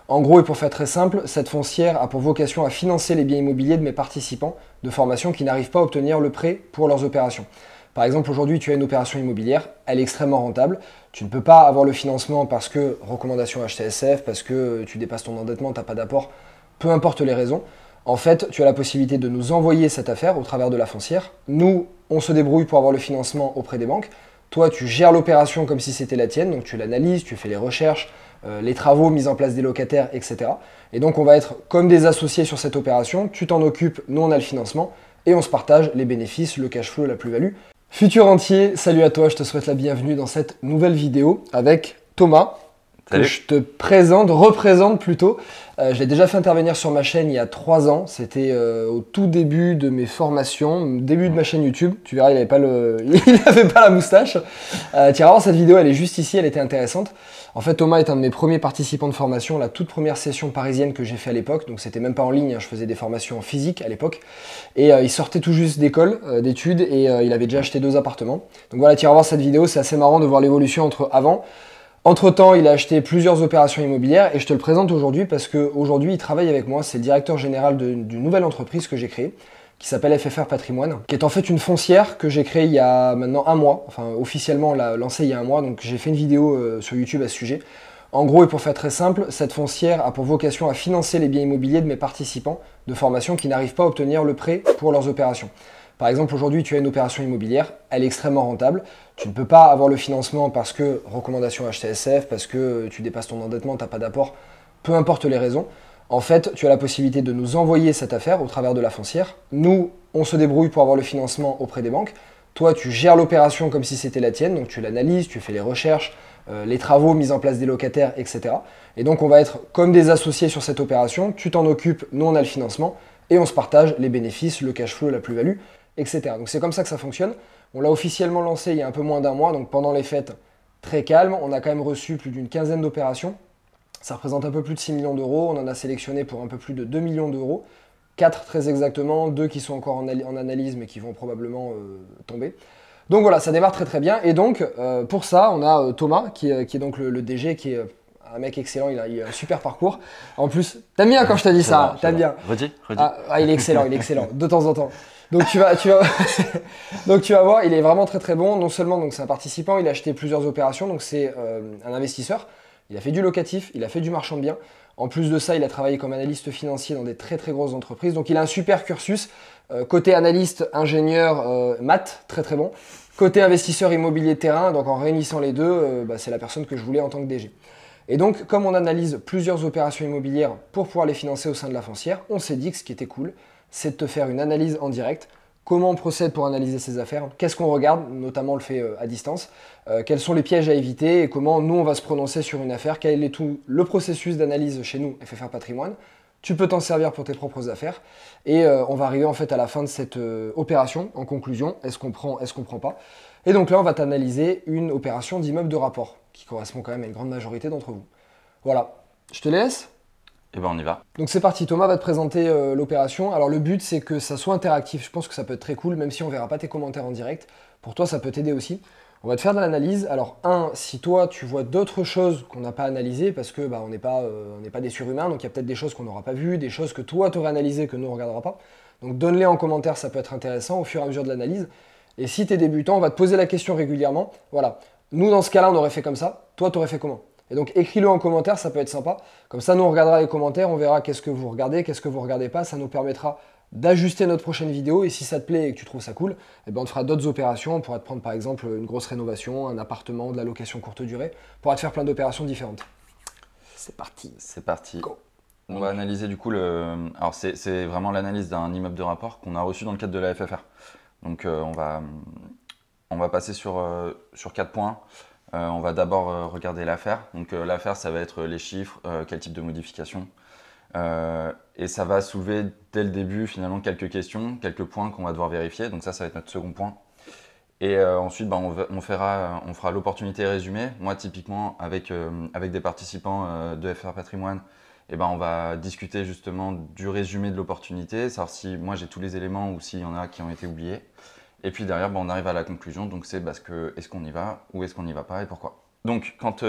En gros, et pour faire très simple, cette foncière a pour vocation à financer les biens immobiliers de mes participants de formation qui n'arrivent pas à obtenir le prêt pour leurs opérations. Par exemple, aujourd'hui, tu as une opération immobilière, elle est extrêmement rentable. Tu ne peux pas avoir le financement parce que recommandation HTSF, parce que tu dépasses ton endettement, tu n'as pas d'apport, peu importe les raisons. En fait, tu as la possibilité de nous envoyer cette affaire au travers de la foncière. Nous, on se débrouille pour avoir le financement auprès des banques. Toi, tu gères l'opération comme si c'était la tienne, donc tu l'analyses, tu fais les recherches, les travaux, mise en place des locataires, etc. Et donc, on va être comme des associés sur cette opération. Tu t'en occupes, nous, on a le financement et on se partage les bénéfices, le cash flow, la plus-value. Futur entier, salut à toi, je te souhaite la bienvenue dans cette nouvelle vidéo avec Thomas. Que Salut. je te représente plutôt. Je l'ai déjà fait intervenir sur ma chaîne il y a 3 ans. C'était au tout début de mes formations, début de ma chaîne YouTube. Tu verras, il n'avait pas, il avait pas la moustache. Tu vas voir cette vidéo, elle est juste ici, elle était intéressante. En fait, Thomas est un de mes premiers participants de formation, la toute première session parisienne que j'ai fait à l'époque. Donc, c'était même pas en ligne, hein, je faisais des formations en physique à l'époque. Et il sortait tout juste d'école, d'études, et il avait déjà acheté 2 appartements. Donc voilà, tu vas voir cette vidéo, c'est assez marrant de voir l'évolution entre avant. Entre-temps, il a acheté plusieurs opérations immobilières et je te le présente aujourd'hui parce qu'aujourd'hui, il travaille avec moi. C'est le directeur général d'une nouvelle entreprise que j'ai créée qui s'appelle FFR Patrimoine, qui est en fait une foncière que j'ai créée il y a maintenant 1 mois. Enfin, officiellement, on l'a lancée il y a 1 mois, donc j'ai fait une vidéo sur YouTube à ce sujet. En gros, et pour faire très simple, cette foncière a pour vocation à financer les biens immobiliers de mes participants de formation qui n'arrivent pas à obtenir le prêt pour leurs opérations. Par exemple, aujourd'hui, tu as une opération immobilière, elle est extrêmement rentable. Tu ne peux pas avoir le financement parce que recommandation HTSF, parce que tu dépasses ton endettement, tu n'as pas d'apport, peu importe les raisons. En fait, tu as la possibilité de nous envoyer cette affaire au travers de la foncière. Nous, on se débrouille pour avoir le financement auprès des banques. Toi, tu gères l'opération comme si c'était la tienne, donc tu l'analyses, tu fais les recherches, les travaux, mise en place des locataires, etc. Et donc, on va être comme des associés sur cette opération. Tu t'en occupes, nous, on a le financement et on se partage les bénéfices, le cash flow, la plus-value, etc. Donc c'est comme ça que ça fonctionne. On l'a officiellement lancé il y a un peu moins d'1 mois, donc pendant les fêtes, très calme. On a quand même reçu plus d'une quinzaine d'opérations. Ça représente un peu plus de 6 millions d'euros. On en a sélectionné pour un peu plus de 2 millions d'euros. 4 très exactement, 2 qui sont encore en analyse mais qui vont probablement tomber. Donc voilà, ça démarre très très bien. Et donc pour ça, on a Thomas qui est donc le DG, qui est un mec excellent, il a un super parcours. En plus, t'aimes bien quand je te dis ça, hein, t'aimes bien. Redis. Il est excellent, de temps en temps. Donc donc tu vas voir, il est vraiment très très bon. Non seulement donc c'est un participant, il a acheté plusieurs opérations, donc c'est un investisseur. Il a fait du locatif, il a fait du marchand de biens. En plus de ça, il a travaillé comme analyste financier dans des très très grosses entreprises. Donc il a un super cursus. Côté analyste, ingénieur, maths, très très bon. Côté investisseur immobilier de terrain, donc en réunissant les deux, c'est la personne que je voulais en tant que DG. Et donc, comme on analyse plusieurs opérations immobilières pour pouvoir les financer au sein de la foncière, on s'est dit que ce qui était cool, c'est de te faire une analyse en direct. Comment on procède pour analyser ces affaires? Qu'est-ce qu'on regarde? Notamment, on le fait à distance. Quels sont les pièges à éviter? Et comment nous, on va se prononcer sur une affaire? Quel est tout le processus d'analyse chez nous, FFR Patrimoine? Tu peux t'en servir pour tes propres affaires. Et on va arriver en fait à la fin de cette opération, en conclusion. Est-ce qu'on prend, est-ce qu'on prend pas? Et donc là, on va t'analyser une opération d'immeuble de rapport, qui correspond quand même à une grande majorité d'entre vous. Voilà. Je te laisse. Et ben on y va. Donc c'est parti, Thomas va te présenter l'opération. Alors le but c'est que ça soit interactif, je pense que ça peut être très cool, même si on verra pas tes commentaires en direct. Pour toi ça peut t'aider aussi. On va te faire de l'analyse. Alors si toi tu vois d'autres choses qu'on n'a pas analysées, parce que on n'est pas des surhumains, donc il y a peut-être des choses qu'on n'aura pas vues, des choses que toi tu aurais analysées que nous on ne regardera pas. Donc donne-les en commentaire, ça peut être intéressant au fur et à mesure de l'analyse. Et si tu es débutant, on va te poser la question régulièrement. Voilà, nous dans ce cas-là on aurait fait comme ça, toi tu aurais fait comment? Et donc écris-le en commentaire, ça peut être sympa. Comme ça, nous on regardera les commentaires, on verra qu'est-ce que vous regardez, qu'est-ce que vous regardez pas. Ça nous permettra d'ajuster notre prochaine vidéo. Et si ça te plaît et que tu trouves ça cool, on te fera d'autres opérations. On pourra te prendre par exemple une grosse rénovation, un appartement, de la location courte durée. On pourra te faire plein d'opérations différentes. C'est parti. C'est parti. Go. On va analyser du coup Alors c'est vraiment l'analyse d'un immeuble de rapport qu'on a reçu dans le cadre de la FFR. Donc on va passer sur 4 points. On va d'abord regarder l'affaire. Donc l'affaire, ça va être les chiffres, quel type de modification. Et ça va soulever dès le début finalement quelques questions, quelques points qu'on va devoir vérifier. Donc ça va être notre second point. Et ensuite, on fera l'opportunité résumée. Moi, typiquement, avec des participants de FFR Patrimoine, on va discuter justement du résumé de l'opportunité, savoir si moi j'ai tous les éléments ou s'il y en a qui ont été oubliés. Et puis derrière, on arrive à la conclusion, donc c'est est-ce qu'on y va ou est-ce qu'on n'y va pas et pourquoi. Donc quand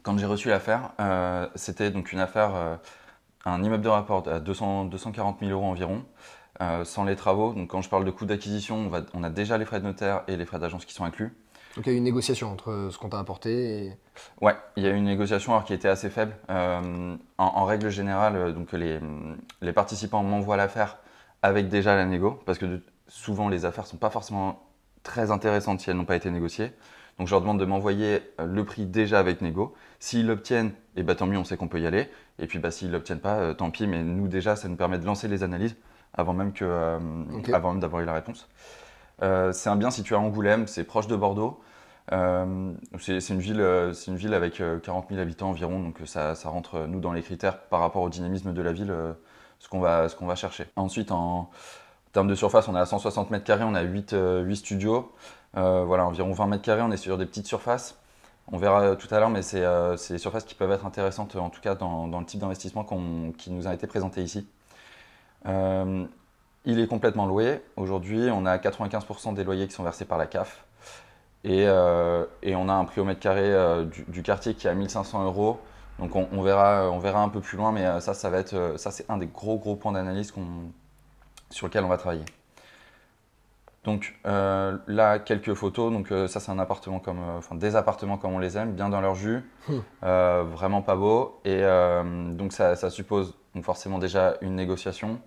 Quand j'ai reçu l'affaire, c'était donc une affaire, un immeuble de rapport à 240 000 euros environ, sans les travaux. Donc quand je parle de coût d'acquisition, on a déjà les frais de notaire et les frais d'agence qui sont inclus. Donc il y a eu une négociation entre ce qu'on t'a apporté et... Ouais, il y a eu une négociation alors, qui était assez faible. En règle générale, donc les participants m'envoient l'affaire avec déjà la négo, parce que souvent les affaires ne sont pas forcément très intéressantes si elles n'ont pas été négociées. Donc je leur demande de m'envoyer le prix déjà avec négo. S'ils l'obtiennent, et bah, tant mieux, on sait qu'on peut y aller. Et puis bah, s'ils ne l'obtiennent pas, tant pis, mais nous déjà, ça nous permet de lancer les analyses avant même d'avoir eu la réponse. C'est un bien situé à Angoulême, c'est proche de Bordeaux. C'est une ville avec 40 000 habitants environ, donc ça rentre nous dans les critères par rapport au dynamisme de la ville, ce qu'on va chercher. Ensuite, en termes de surface, on est à 160 mètres carrés, on a 8 studios, voilà, environ 20 mètres carrés, on est sur des petites surfaces. On verra tout à l'heure, mais c'est des surfaces qui peuvent être intéressantes, en tout cas dans le type d'investissement qui nous a été présenté ici. Il est complètement loué. Aujourd'hui, on a 95% des loyers qui sont versés par la CAF. Et on a un prix au mètre carré du quartier qui est à 1 500 euros. Donc on verra un peu plus loin, mais ça c'est un des gros points d'analyse sur lequel on va travailler. Donc là, quelques photos. Donc ça c'est un appartement des appartements comme on les aime, bien dans leur jus, vraiment pas beau. Et donc ça suppose donc forcément déjà une négociation.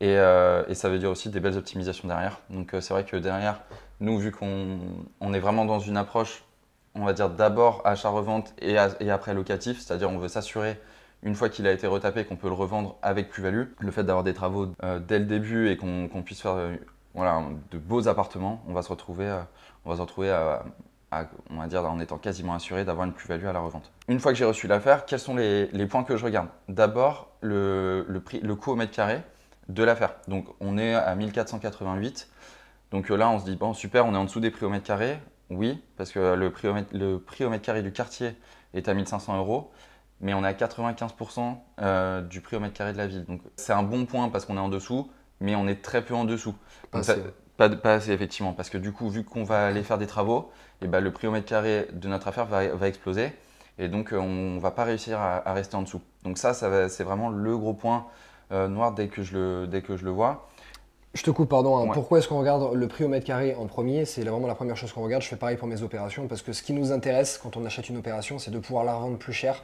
Et ça veut dire aussi des belles optimisations derrière. Donc c'est vrai que derrière, nous, vu qu'on est vraiment dans une approche, on va dire d'abord achat-revente et après locatif, c'est-à-dire on veut s'assurer, une fois qu'il a été retapé, qu'on peut le revendre avec plus-value. Le fait d'avoir des travaux dès le début et qu'on puisse faire voilà, de beaux appartements, on va se retrouver on va dire, en étant quasiment assuré d'avoir une plus-value à la revente. Une fois que j'ai reçu l'affaire, quels sont les points que je regarde? D'abord, le coût au mètre carré de l'affaire. Donc on est à 1488. Donc là on se dit bon super, on est en dessous des prix au mètre carré. Oui, parce que le prix au mètre carré du quartier est à 1 500 euros, mais on est à 95% du prix au mètre carré de la ville. Donc c'est un bon point parce qu'on est en dessous, mais on est très peu en dessous. Pas assez effectivement, parce que du coup vu qu'on va aller faire des travaux, et ben, le prix au mètre carré de notre affaire va exploser. Et donc on ne va pas réussir à rester en dessous. Donc c'est vraiment le gros point noir dès que je le vois. Je te coupe, pardon. Hein. Ouais. Pourquoi est-ce qu'on regarde le prix au mètre carré en premier? C'est vraiment la première chose qu'on regarde. Je fais pareil pour mes opérations parce que ce qui nous intéresse quand on achète une opération, c'est de pouvoir la revendre plus cher.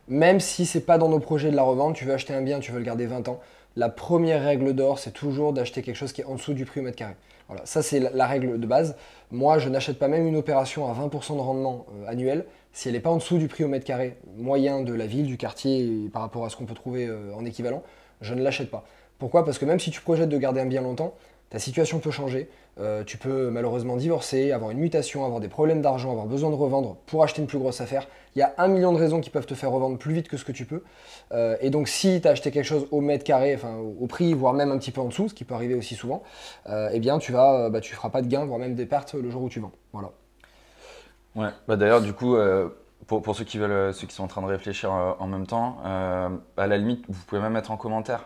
Même si c'est pas dans nos projets de la revendre, tu veux acheter un bien, tu veux le garder 20 ans. La première règle d'or, c'est toujours d'acheter quelque chose qui est en dessous du prix au mètre carré. Voilà, ça c'est la règle de base. Moi, je n'achète pas même une opération à 20% de rendement annuel si elle n'est pas en dessous du prix au mètre carré moyen de la ville, du quartier, et par rapport à ce qu'on peut trouver en équivalent. Je ne l'achète pas. Pourquoi? Parce que même si tu projettes de garder un bien longtemps, ta situation peut changer. Tu peux malheureusement divorcer, avoir une mutation, avoir des problèmes d'argent, avoir besoin de revendre pour acheter une plus grosse affaire. Il y a 1 million de raisons qui peuvent te faire revendre plus vite que ce que tu peux. Et donc si tu as acheté quelque chose au mètre carré, enfin au prix, voire même un petit peu en dessous, ce qui peut arriver aussi souvent, eh bien tu feras pas de gains, voire même des pertes le jour où tu vends. Voilà. Ouais. Bah, d'ailleurs, du coup, pour ceux qui sont en train de réfléchir en même temps, à la limite, vous pouvez même mettre en commentaire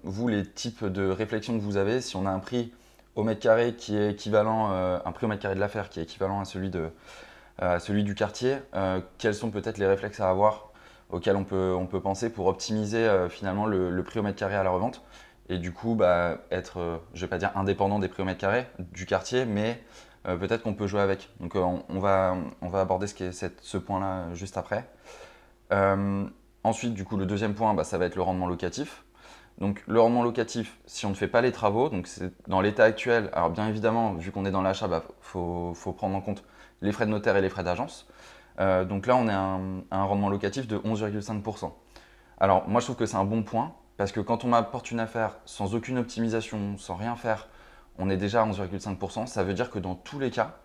vous les types de réflexions que vous avez. Si on a un prix au mètre carré qui est équivalent, un prix au mètre carré de l'affaire qui est équivalent à celui du quartier, quels sont peut-être les réflexes à avoir auxquels on peut penser pour optimiser finalement le prix au mètre carré à la revente et du coup être, je vais pas dire indépendant des prix au mètre carré du quartier, mais peut-être qu'on peut jouer avec. Donc on va aborder ce point-là juste après. Ensuite, du coup, le deuxième point, ça va être le rendement locatif. Donc le rendement locatif, si on ne fait pas les travaux, donc c'est dans l'état actuel, alors bien évidemment, vu qu'on est dans l'achat, faut prendre en compte les frais de notaire et les frais d'agence. Donc là, on est à un rendement locatif de 11,5%. Alors moi, je trouve que c'est un bon point, parce que quand on m'apporte une affaire sans aucune optimisation, sans rien faire, on est déjà à 11,5%. Ça veut dire que dans tous les cas,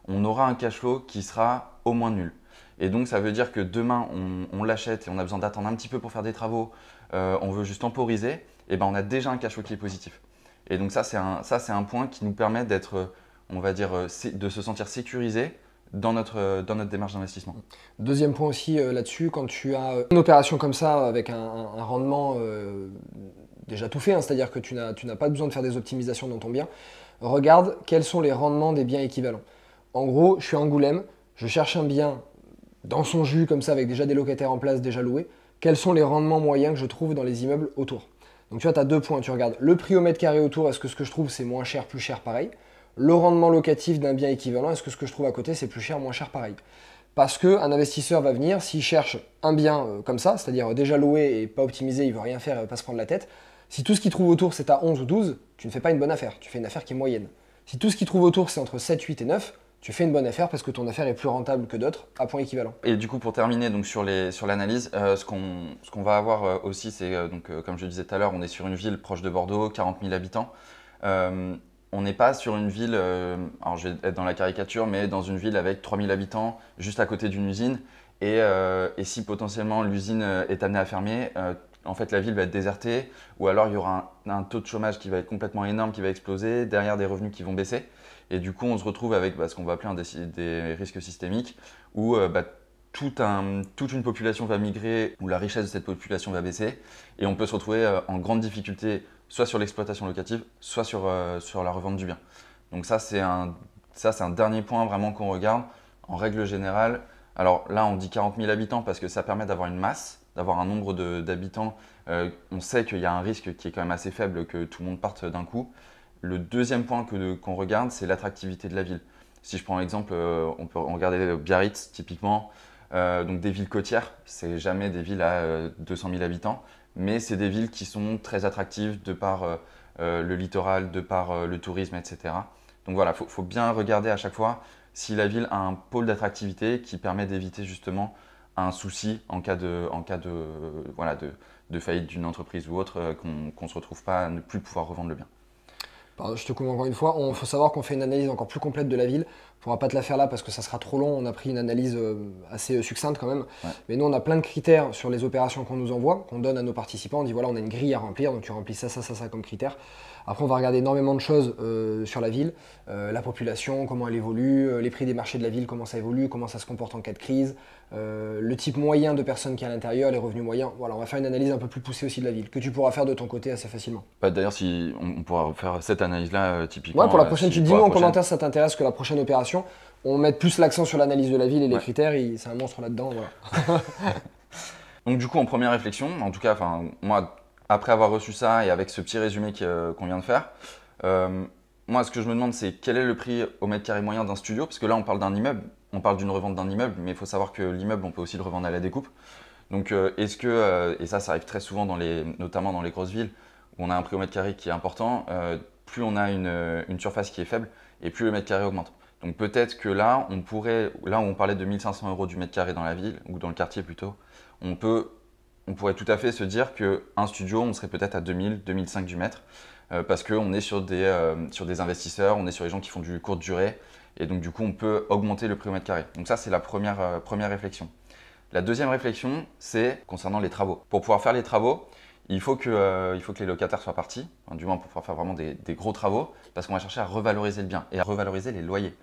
on aura un cash flow qui sera au moins nul. Et donc ça veut dire que demain, on l'achète et on a besoin d'attendre un petit peu pour faire des travaux, on veut juste temporiser, et on a déjà un cash flow qui est positif. Et donc ça, c'est un point qui nous permet d'être, on va dire, de se sentir sécurisé dans notre démarche d'investissement. Deuxième point aussi là-dessus, quand tu as une opération comme ça avec un rendement déjà tout fait, hein, c'est-à-dire que tu n'as pas besoin de faire des optimisations dans ton bien, regarde quels sont les rendements des biens équivalents. En gros, je suis à Angoulême, je cherche un bien dans son jus comme ça, avec déjà des locataires en place, déjà loués, quels sont les rendements moyens que je trouve dans les immeubles autour. Donc tu vois, tu as 2 points, tu regardes le prix au mètre carré autour, est-ce que ce que je trouve c'est moins cher, plus cher, pareil. Le rendement locatif d'un bien équivalent, est-ce que ce que je trouve à côté c'est plus cher, moins cher, pareil. Parce qu'un investisseur va venir, s'il cherche un bien comme ça, c'est-à-dire déjà loué et pas optimisé, il veut rien faire, il va pas se prendre la tête. Si tout ce qu'il trouve autour c'est à 11 ou 12, tu ne fais pas une bonne affaire, tu fais une affaire qui est moyenne. Si tout ce qu'il trouve autour c'est entre 7, 8 et 9, tu fais une bonne affaire parce que ton affaire est plus rentable que d'autres à point équivalent. Et du coup, pour terminer donc sur l'analyse, ce qu'on va avoir aussi, c'est comme je le disais tout à l'heure, on est sur une ville proche de Bordeaux, 40 000 habitants. On n'est pas sur une ville, alors je vais être dans la caricature, mais dans une ville avec 3 000 habitants, juste à côté d'une usine. Et si potentiellement l'usine est amenée à fermer, en fait la ville va être désertée, ou alors il y aura un taux de chômage qui va être complètement énorme, qui va exploser, derrière des revenus qui vont baisser. Et du coup, on se retrouve avec ce qu'on va appeler des risques systémiques, où toute une population va migrer, où la richesse de cette population va baisser, et on peut se retrouver en grande difficulté, soit sur l'exploitation locative, soit sur la revente du bien. Donc ça, c'est un dernier point vraiment qu'on regarde. En règle générale, alors là, on dit 40 000 habitants parce que ça permet d'avoir une masse, d'avoir un nombre d'habitants. On sait qu'il y a un risque qui est quand même assez faible que tout le monde parte d'un coup. Le deuxième point qu'on regarde, c'est l'attractivité de la ville. Si je prends l'exemple, on peut regarder Biarritz typiquement, donc des villes côtières, c'est jamais des villes à 200 000 habitants, mais c'est des villes qui sont très attractives de par le littoral, de par le tourisme, etc. Donc voilà, faut bien regarder à chaque fois si la ville a un pôle d'attractivité qui permet d'éviter justement un souci en cas de faillite d'une entreprise ou autre, qu'on ne se retrouve pas à ne plus pouvoir revendre le bien. Pardon, je te coupe encore une fois. Il faut savoir qu'on fait une analyse encore plus complète de la ville. On ne pourra pas te la faire là parce que ça sera trop long. On a pris une analyse assez succincte quand même. Ouais. Mais nous, on a plein de critères sur les opérations qu'on nous envoie, qu'on donne à nos participants. On dit voilà, on a une grille à remplir, donc tu remplis ça, ça, ça, ça comme critères. Après, on va regarder énormément de choses sur la ville, la population, comment elle évolue, les prix des marchés de la ville, comment ça évolue, comment ça se comporte en cas de crise, le type moyen de personnes qui est à l'intérieur, les revenus moyens. Voilà, on va faire une analyse un peu plus poussée aussi de la ville, que tu pourras faire de ton côté assez facilement. D'ailleurs, si on pourra faire cette analyse-là typiquement. Ouais, pour la prochaine, tu te dis-moi en commentaire si prochaine. ça t'intéresse que la prochaine opération, on mette plus l'accent sur l'analyse de la ville et les critères, c'est un monstre là-dedans. Voilà. Donc du coup, en première réflexion, en tout cas, moi, après avoir reçu ça et avec ce petit résumé qu'on vient de faire, moi, ce que je me demande, c'est quel est le prix au mètre carré moyen d'un studio, parce que là, on parle d'un immeuble, on parle d'une revente d'un immeuble, mais il faut savoir que l'immeuble, on peut aussi le revendre à la découpe. Donc, est-ce que, et ça arrive très souvent, notamment dans les grosses villes, où on a un prix au mètre carré qui est important, plus on a une surface qui est faible, et plus le mètre carré augmente. Donc peut-être que là, là où on parlait de 1 500 € du mètre carré dans la ville, ou dans le quartier plutôt, on pourrait tout à fait se dire qu'un studio, on serait peut-être à 2000, 2005 du mètre, parce qu'on est sur des investisseurs, on est sur les gens qui font du courte durée, et donc du coup, on peut augmenter le prix au mètre carré. Donc ça, c'est la première réflexion. La deuxième réflexion, c'est concernant les travaux. Pour pouvoir faire les travaux, il faut que les locataires soient partis, du moins pour pouvoir faire vraiment des gros travaux, parce qu'on va chercher à revaloriser le bien et à revaloriser les loyers.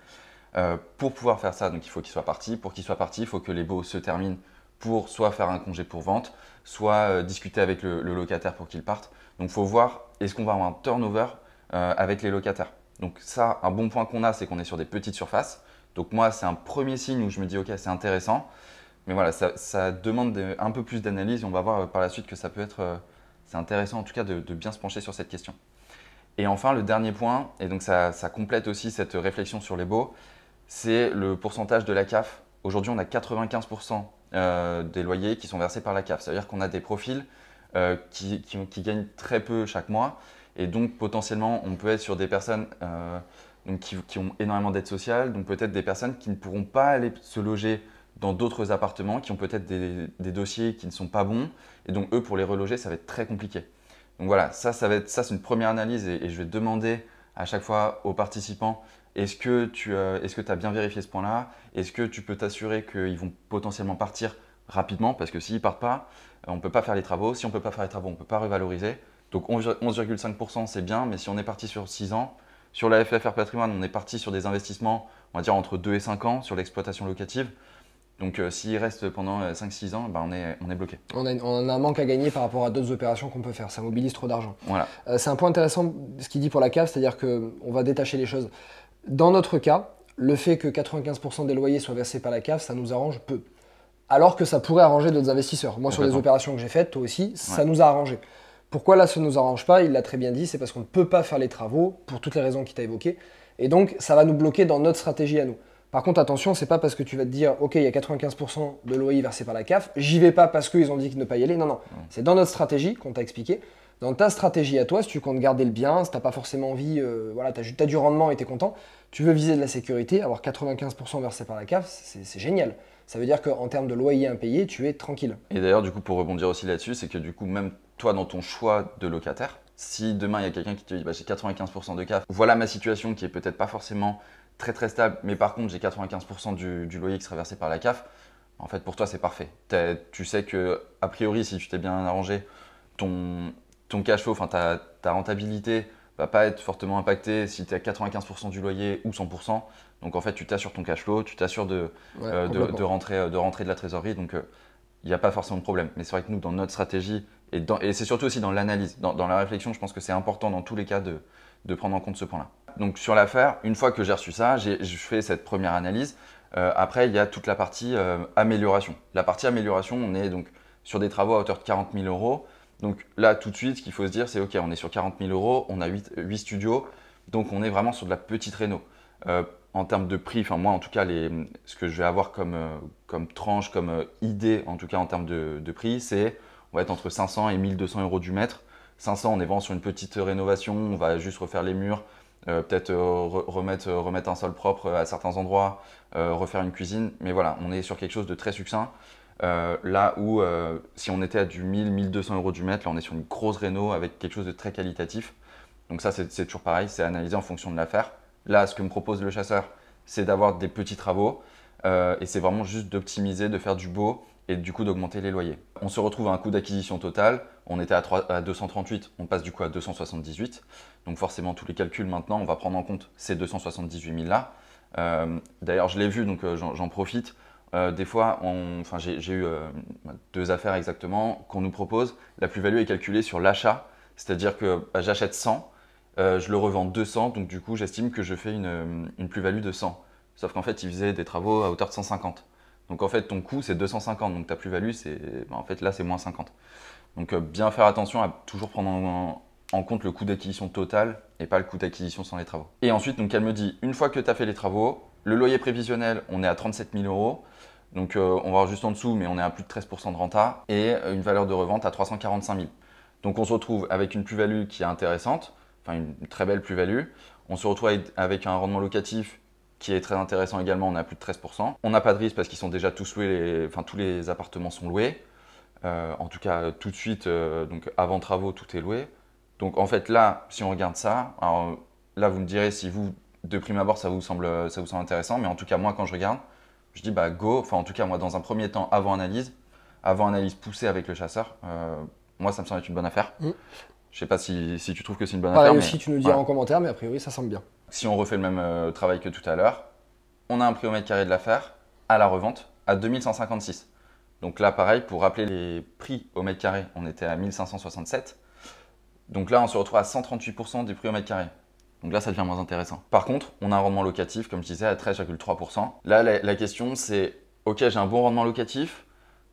Pour pouvoir faire ça, donc il faut qu'ils soient partis. Pour qu'ils soient partis, il faut que les baux se terminent pour soit faire un congé pour vente, soit discuter avec le locataire pour qu'il parte. Donc il faut voir, est-ce qu'on va avoir un turnover avec les locataires. Donc ça, un bon point qu'on a, c'est qu'on est sur des petites surfaces. Donc moi, c'est un premier signe où je me dis, ok, c'est intéressant. Mais voilà, ça demande un peu plus d'analyse et on va voir par la suite que ça peut être, c'est intéressant en tout cas de bien se pencher sur cette question. Et enfin, le dernier point, et donc ça complète aussi cette réflexion sur les baux, c'est le pourcentage de la CAF. Aujourd'hui, on a 95% des loyers qui sont versés par la CAF. Ça veut dire qu'on a des profils qui gagnent très peu chaque mois. Et donc, potentiellement, on peut être sur des personnes qui ont énormément d'aide sociale. Donc, peut-être des personnes qui ne pourront pas aller se loger dans d'autres appartements, qui ont peut-être des dossiers qui ne sont pas bons. Et donc, eux, pour les reloger, ça va être très compliqué. Donc voilà, ça c'est une première analyse et je vais demander à chaque fois aux participants est-ce que tu as bien vérifié ce point-là? Est-ce que tu peux t'assurer qu'ils vont potentiellement partir rapidement? Parce que s'ils ne partent pas, on ne peut pas faire les travaux. Si on ne peut pas faire les travaux, on ne peut pas revaloriser. Donc 11,5% c'est bien, mais si on est parti sur 6 ans, sur la FFR Patrimoine, on est parti sur des investissements, on va dire entre 2 et 5 ans sur l'exploitation locative. Donc s'il reste pendant 5-6 ans, on est bloqué. On a un manque à gagner par rapport à d'autres opérations qu'on peut faire, ça mobilise trop d'argent. Voilà. C'est un point intéressant ce qu'il dit pour la CAF, c'est-à-dire qu'on va détacher les choses. Dans notre cas, le fait que 95% des loyers soient versés par la CAF, ça nous arrange peu. alors que ça pourrait arranger d'autres investisseurs. Moi, sur des opérations que j'ai faites, toi aussi, ça nous a arrangé. Pourquoi là, ça ne nous arrange pas? Il l'a très bien dit, c'est parce qu'on ne peut pas faire les travaux pour toutes les raisons qu'il t'a évoquées. Et donc, ça va nous bloquer dans notre stratégie à nous. Par contre, attention, c'est pas parce que tu vas te dire, ok, il y a 95% de loyer versé par la CAF, j'y vais pas parce qu'ils ont dit de ne pas y aller. Non, non. C'est dans notre stratégie qu'on t'a expliqué. Dans ta stratégie à toi, si tu comptes garder le bien, si tu n'as pas forcément envie, voilà, tu as du rendement et tu es content, tu veux viser de la sécurité, avoir 95% versé par la CAF, c'est génial. Ça veut dire qu'en termes de loyer impayé, tu es tranquille. Et d'ailleurs, du coup, pour rebondir aussi là-dessus, c'est que du coup, même toi, dans ton choix de locataire, si demain il y a quelqu'un qui te dit bah, j'ai 95% de CAF, voilà ma situation qui est peut-être pas forcément très stable, mais par contre j'ai 95% du loyer qui sera versé par la CAF, en fait pour toi c'est parfait. Tu sais que a priori si tu t'es bien arrangé, ton cash flow, enfin ta rentabilité va pas être fortement impactée si tu es à 95% du loyer ou 100%. Donc en fait tu t'assures ton cash flow, tu t'assures de rentrer de la trésorerie, donc il n'y a pas forcément de problème. Mais c'est vrai que nous dans notre stratégie, et c'est surtout aussi dans l'analyse, dans la réflexion, je pense que c'est important dans tous les cas de prendre en compte ce point-là. Donc sur l'affaire, une fois que j'ai reçu ça, je fais cette première analyse. Après, il y a toute la partie amélioration. La partie amélioration, on est donc sur des travaux à hauteur de 40 000 euros. Donc là, tout de suite, ce qu'il faut se dire, c'est OK, on est sur 40 000 euros, on a 8 studios, donc on est vraiment sur de la petite réno. En termes de prix, enfin moi en tout cas, ce que je vais avoir comme tranche, comme idée, en tout cas en termes de prix, c'est on va être entre 500 et 1200 euros du mètre. 500, on est vraiment sur une petite rénovation, on va juste refaire les murs, peut-être remettre un sol propre à certains endroits, refaire une cuisine. Mais voilà, on est sur quelque chose de très succinct. Là où si on était à du 1000-1200 euros du mètre, là on est sur une grosse réno avec quelque chose de très qualitatif. Donc ça c'est toujours pareil, c'est analysé en fonction de l'affaire. Là, ce que me propose le chasseur, c'est d'avoir des petits travaux et c'est vraiment juste d'optimiser, de faire du beau et du coup d'augmenter les loyers. On se retrouve à un coût d'acquisition total, on était à 238, on passe du coup à 278. Donc forcément, tous les calculs maintenant, on va prendre en compte ces 278 000 là. D'ailleurs, je l'ai vu, donc j'en profite. Des fois, j'ai eu 2 affaires exactement qu'on nous propose. La plus-value est calculée sur l'achat, c'est-à-dire que j'achète 100, je le revends 200, donc du coup, j'estime que je fais une plus-value de 100. Sauf qu'en fait, il faisait des travaux à hauteur de 150. Donc en fait, ton coût, c'est 250, donc ta plus-value, en fait, là, c'est moins 50. Donc bien faire attention à toujours prendre en compte le coût d'acquisition total et pas le coût d'acquisition sans les travaux. Et ensuite, donc, elle me dit, une fois que tu as fait les travaux, le loyer prévisionnel, on est à 37 000 euros. Donc on va voir juste en dessous, mais on est à plus de 13% de renta et une valeur de revente à 345 000. Donc on se retrouve avec une plus-value qui est intéressante, enfin une très belle plus-value. On se retrouve avec un rendement locatif qui est très intéressant également, on a plus de 13%. On n'a pas de risque parce qu'ils sont déjà tous loués, tous les appartements sont loués. En tout cas, tout de suite, donc avant travaux, tout est loué. Donc en fait là, si on regarde ça, alors là vous me direz si vous, de prime abord, ça vous semble intéressant, mais en tout cas moi quand je regarde, je dis bah go, enfin en tout cas moi dans un premier temps avant analyse poussée avec le chasseur, moi ça me semble être une bonne affaire. Je sais pas si tu trouves que c'est une bonne affaire. Pareil aussi, tu nous diras en commentaire, mais a priori ça semble bien. Si on refait le même travail que tout à l'heure, on a un prix au mètre carré de l'affaire à la revente à 2156. Donc là pareil, pour rappeler les prix au mètre carré, on était à 1567. Donc là on se retrouve à 138% du prix au mètre carré. Donc là, ça devient moins intéressant. Par contre, on a un rendement locatif, comme je disais, à 13,3%. Là, la question, c'est ok, j'ai un bon rendement locatif,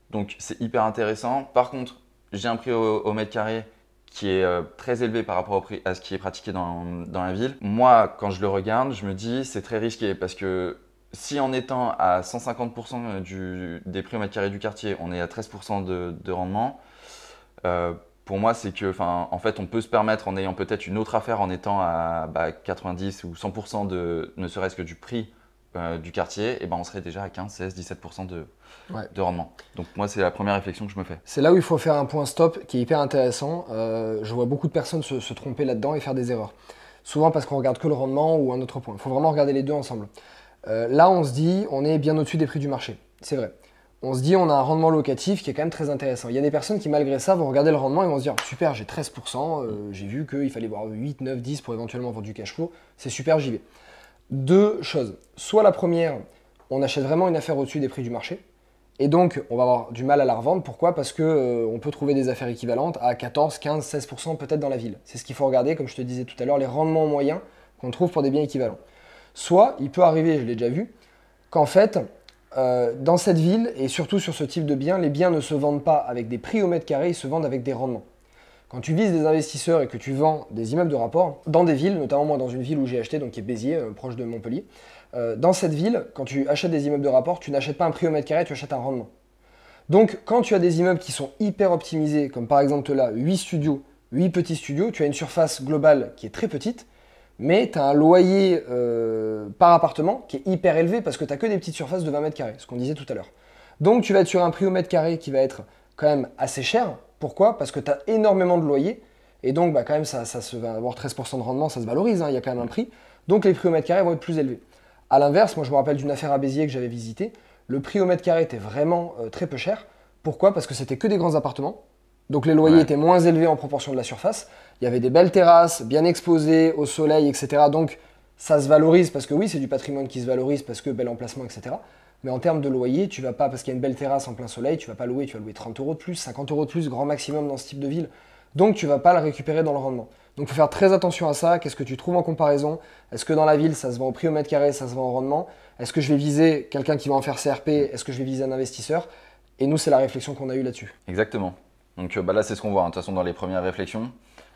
donc c'est hyper intéressant. Par contre, j'ai un prix au mètre carré qui est très élevé par rapport à ce qui est pratiqué dans la ville. Moi, quand je le regarde, je me dis c'est très risqué parce que si en étant à 150% des prix au mètre carré du quartier, on est à 13% de rendement, pour moi, c'est que, en fait, on peut se permettre, en ayant peut-être une autre affaire, en étant à 90 ou 100% ne serait-ce que du prix du quartier, et ben on serait déjà à 15, 16, 17% de rendement. Donc moi, c'est la première réflexion que je me fais. C'est là où il faut faire un point stop qui est hyper intéressant. Je vois beaucoup de personnes se tromper là-dedans et faire des erreurs. Souvent parce qu'on regarde que le rendement ou un autre point. Il faut vraiment regarder les deux ensemble. Là, on se dit, on est bien au-dessus des prix du marché. C'est vrai. On se dit, on a un rendement locatif qui est quand même très intéressant. Il y a des personnes qui, malgré ça, vont regarder le rendement et vont se dire, super, j'ai 13%, j'ai vu qu'il fallait voir 8, 9, 10 pour éventuellement avoir du cash flow. C'est super, j'y vais. Deux choses. Soit la première, on achète vraiment une affaire au-dessus des prix du marché. Et donc, on va avoir du mal à la revendre. Pourquoi? Parce qu'on peut trouver des affaires équivalentes à 14, 15, 16% peut-être dans la ville. C'est ce qu'il faut regarder, comme je te disais tout à l'heure, les rendements moyens qu'on trouve pour des biens équivalents. Soit, il peut arriver, je l'ai déjà vu, qu'en fait, Dans cette ville, et surtout sur ce type de biens, les biens ne se vendent pas avec des prix au mètre carré, ils se vendent avec des rendements. Quand tu vises des investisseurs et que tu vends des immeubles de rapport, dans des villes, notamment moi dans une ville où j'ai acheté, donc qui est Béziers, proche de Montpellier, dans cette ville, quand tu achètes des immeubles de rapport, tu n'achètes pas un prix au mètre carré, tu achètes un rendement. Donc quand tu as des immeubles qui sont hyper optimisés, comme par exemple là, 8 studios, 8 petits studios, tu as une surface globale qui est très petite, mais tu as un loyer par appartement qui est hyper élevé parce que tu n'as que des petites surfaces de 20 mètres carrés, ce qu'on disait tout à l'heure. Donc tu vas être sur un prix au mètre carré qui va être quand même assez cher. Pourquoi? Parce que tu as énormément de loyers et donc bah, quand même ça se va avoir 13% de rendement, ça se valorise, hein, il y a quand même un prix. Donc les prix au mètre carré vont être plus élevés. A l'inverse, moi je me rappelle d'une affaire à Béziers que j'avais visitée, le prix au mètre carré était vraiment très peu cher. Pourquoi? Parce que c'était que des grands appartements. Donc les loyers étaient moins élevés en proportion de la surface. Il y avait des belles terrasses, bien exposées, au soleil, etc. Donc ça se valorise parce que oui, c'est du patrimoine qui se valorise parce que bel emplacement, etc. Mais en termes de loyer, tu vas pas, parce qu'il y a une belle terrasse en plein soleil, tu vas pas louer, tu vas louer 30 euros de plus, 50 euros de plus, grand maximum dans ce type de ville. Donc tu vas pas le récupérer dans le rendement. Donc il faut faire très attention à ça. Qu'est-ce que tu trouves en comparaison? Est-ce que dans la ville, ça se vend au prix au mètre carré, ça se vend au rendement? Est-ce que je vais viser quelqu'un qui va en faire CRP? Est-ce que je vais viser un investisseur? Et nous, c'est la réflexion qu'on a eue là-dessus. Exactement. Donc bah là, c'est ce qu'on voit, hein. De toute façon, dans les premières réflexions.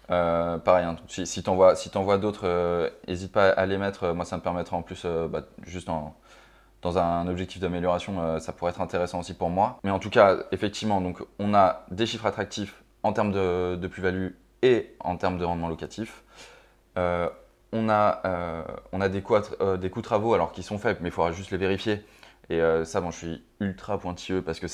Pareil, hein, si t'en vois d'autres, n'hésite pas à les mettre. Moi, ça me permettra en plus, juste dans un objectif d'amélioration, ça pourrait être intéressant aussi pour moi. Mais en tout cas, effectivement, donc, on a des chiffres attractifs en termes de plus-value et en termes de rendement locatif. On a des coûts de travaux alors qui sont faibles, mais il faudra juste les vérifier. Et ça, bon, je suis ultra pointilleux parce que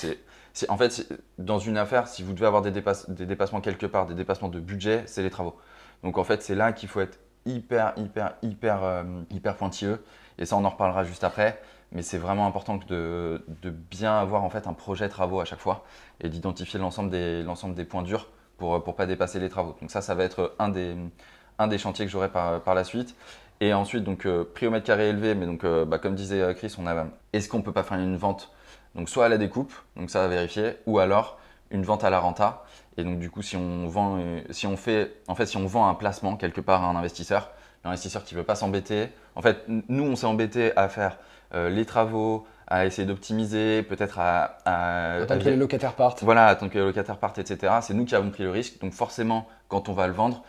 en fait, dans une affaire, si vous devez avoir des dépassements quelque part, des dépassements de budget, c'est les travaux. Donc en fait, c'est là qu'il faut être hyper pointilleux. Et ça, on en reparlera juste après. Mais c'est vraiment important de bien avoir en fait un projet travaux à chaque fois et d'identifier l'ensemble des points durs pour pas dépasser les travaux. Donc ça va être un des chantiers que j'aurai par la suite. Et ensuite, donc, prix au mètre carré élevé, mais donc, comme disait Chris, est-ce qu'on peut pas faire une vente, donc soit à la découpe, donc ça va vérifier, ou alors une vente à la renta. Et donc du coup, si on vend un placement quelque part à un investisseur, l'investisseur qui veut pas s'embêter, en fait, nous on s'est embêté à faire les travaux, à essayer d'optimiser, peut-être Attendre que les locataires partent. Voilà, attendre que les locataires partent, etc. C'est nous qui avons pris le risque. Donc forcément, quand on va le vendre,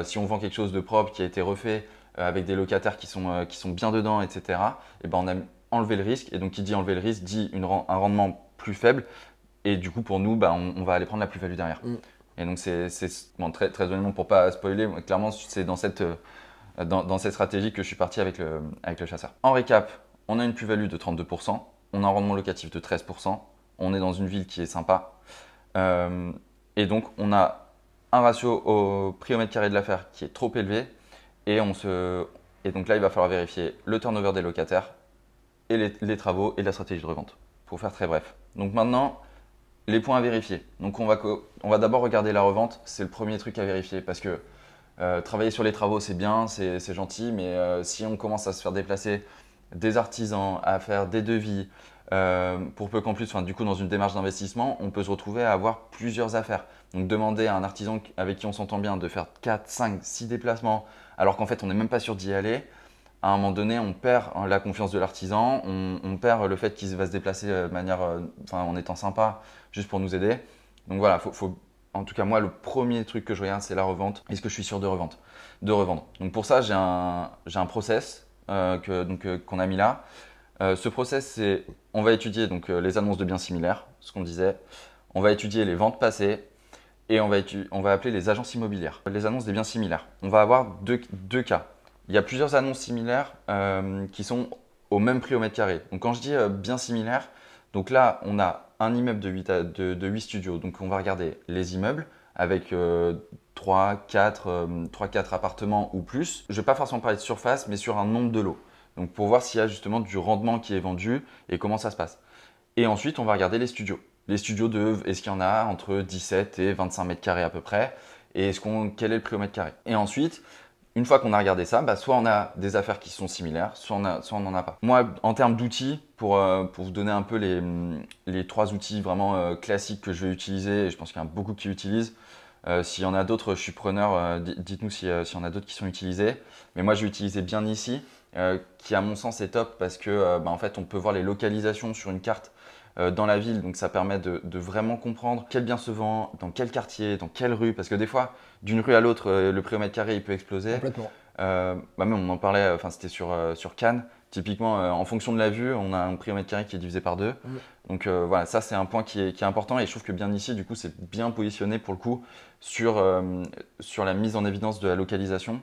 si on vend quelque chose de propre qui a été refait, avec des locataires qui sont bien dedans, etc., et ben on a enlevé le risque. Et donc, qui dit enlever le risque, dit un rendement plus faible. Et du coup, pour nous, on va aller prendre la plus-value derrière. Et donc, c'est bon, très, très honnêtement, pour pas spoiler, clairement, c'est dans cette stratégie que je suis parti avec le chasseur. En récap, on a une plus-value de 32%, on a un rendement locatif de 13%, on est dans une ville qui est sympa. Et donc, on a un ratio au prix au mètre carré de l'affaire qui est trop élevé. Et donc là, il va falloir vérifier le turnover des locataires et les travaux et la stratégie de revente, pour faire très bref. Donc maintenant, les points à vérifier. Donc on va d'abord regarder la revente, c'est le premier truc à vérifier parce que travailler sur les travaux, c'est bien, c'est gentil, mais si on commence à se faire déplacer des artisans, à faire des devis, pour peu qu'en plus, du coup, dans une démarche d'investissement, on peut se retrouver à avoir plusieurs affaires. Donc demander à un artisan avec qui on s'entend bien de faire 4, 5, 6 déplacements, alors qu'en fait, on n'est même pas sûr d'y aller, à un moment donné, on perd la confiance de l'artisan, on perd le fait qu'il va se déplacer en étant sympa, juste pour nous aider. Donc voilà, en tout cas, moi, le premier truc que je regarde, c'est la revente. Est-ce que je suis sûr de revendre? Donc pour ça, j'ai un process qu'on a mis là. Ce process, c'est on va étudier donc, les annonces de biens similaires, ce qu'on disait. On va étudier les ventes passées et on va appeler les agences immobilières. Les annonces des biens similaires. On va avoir deux cas. Il y a plusieurs annonces similaires qui sont au même prix au mètre carré. Donc quand je dis biens similaires, donc là, on a un immeuble de 8 studios. Donc on va regarder les immeubles avec 3, 4 appartements ou plus. Je ne vais pas forcément parler de surface, mais sur un nombre de lots. Donc pour voir s'il y a justement du rendement qui est vendu et comment ça se passe. Et ensuite, on va regarder les studios. Les studios est-ce qu'il y en a entre 17 et 25 mètres carrés à peu près? Et quel est le prix au mètre carré? Et ensuite, une fois qu'on a regardé ça, soit on a des affaires qui sont similaires, soit on n'en a pas. Moi, en termes d'outils, pour vous donner un peu les 3 outils vraiment classiques que je vais utiliser, et je pense qu'il y en a beaucoup qui l'utilisent. S'il y en a d'autres, je suis preneur, dites-nous s'il y en a d'autres qui sont utilisés. Mais moi, je vais utiliser bien ici. qui à mon sens est top parce que en fait on peut voir les localisations sur une carte dans la ville, donc ça permet de vraiment comprendre quel bien se vend, dans quel quartier, dans quelle rue, parce que des fois d'une rue à l'autre le prix au mètre carré il peut exploser. Complètement. Même on en parlait, enfin c'était sur Cannes. Typiquement, en fonction de la vue, on a un prix au mètre carré qui est divisé par 2. Donc voilà, ça c'est un point qui est important et je trouve que bien ici, du coup, c'est bien positionné pour le coup sur la mise en évidence de la localisation.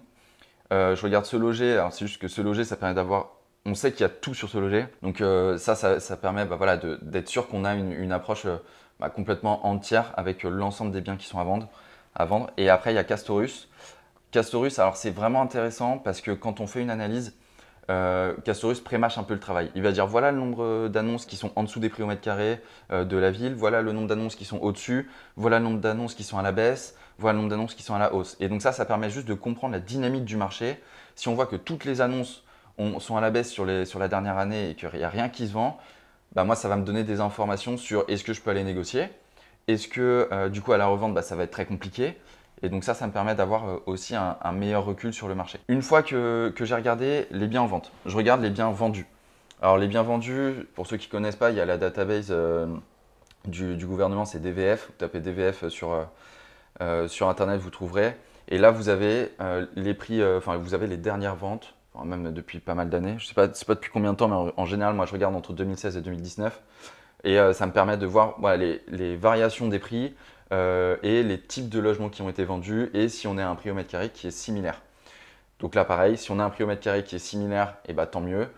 Je regarde Se Loger, alors c'est juste que Se Loger, ça permet d'avoir. On sait qu'il y a tout sur Se Loger, donc ça permet voilà, d'être sûr qu'on a une approche complètement entière avec l'ensemble des biens qui sont à vendre. Et après, il y a Castorus. Castorus, alors c'est vraiment intéressant parce que quand on fait une analyse, Castorus prémâche un peu le travail. Il va dire voilà le nombre d'annonces qui sont en dessous des prix au mètre carré de la ville, voilà le nombre d'annonces qui sont au-dessus, voilà le nombre d'annonces qui sont à la baisse, voilà le nombre d'annonces qui sont à la hausse. Et donc ça permet juste de comprendre la dynamique du marché. Si on voit que toutes les annonces sont à la baisse sur la dernière année et qu'il n'y a rien qui se vend, moi ça va me donner des informations sur est-ce que je peux aller négocier, est-ce que du coup à la revente ça va être très compliqué. Et donc ça me permet d'avoir aussi un meilleur recul sur le marché. Une fois que j'ai regardé les biens en vente, je regarde les biens vendus. Alors les biens vendus, pour ceux qui ne connaissent pas, il y a la database du gouvernement, c'est DVF. Vous tapez DVF sur Internet, vous trouverez. Et là, vous avez les prix, vous avez les dernières ventes, même depuis pas mal d'années. Je ne sais pas depuis combien de temps, mais en général, moi je regarde entre 2016 et 2019. Et ça me permet de voir les variations des prix et les types de logements qui ont été vendus et si on a un prix au mètre carré qui est similaire. Donc là, pareil, si on a un prix au mètre carré qui est similaire, tant mieux.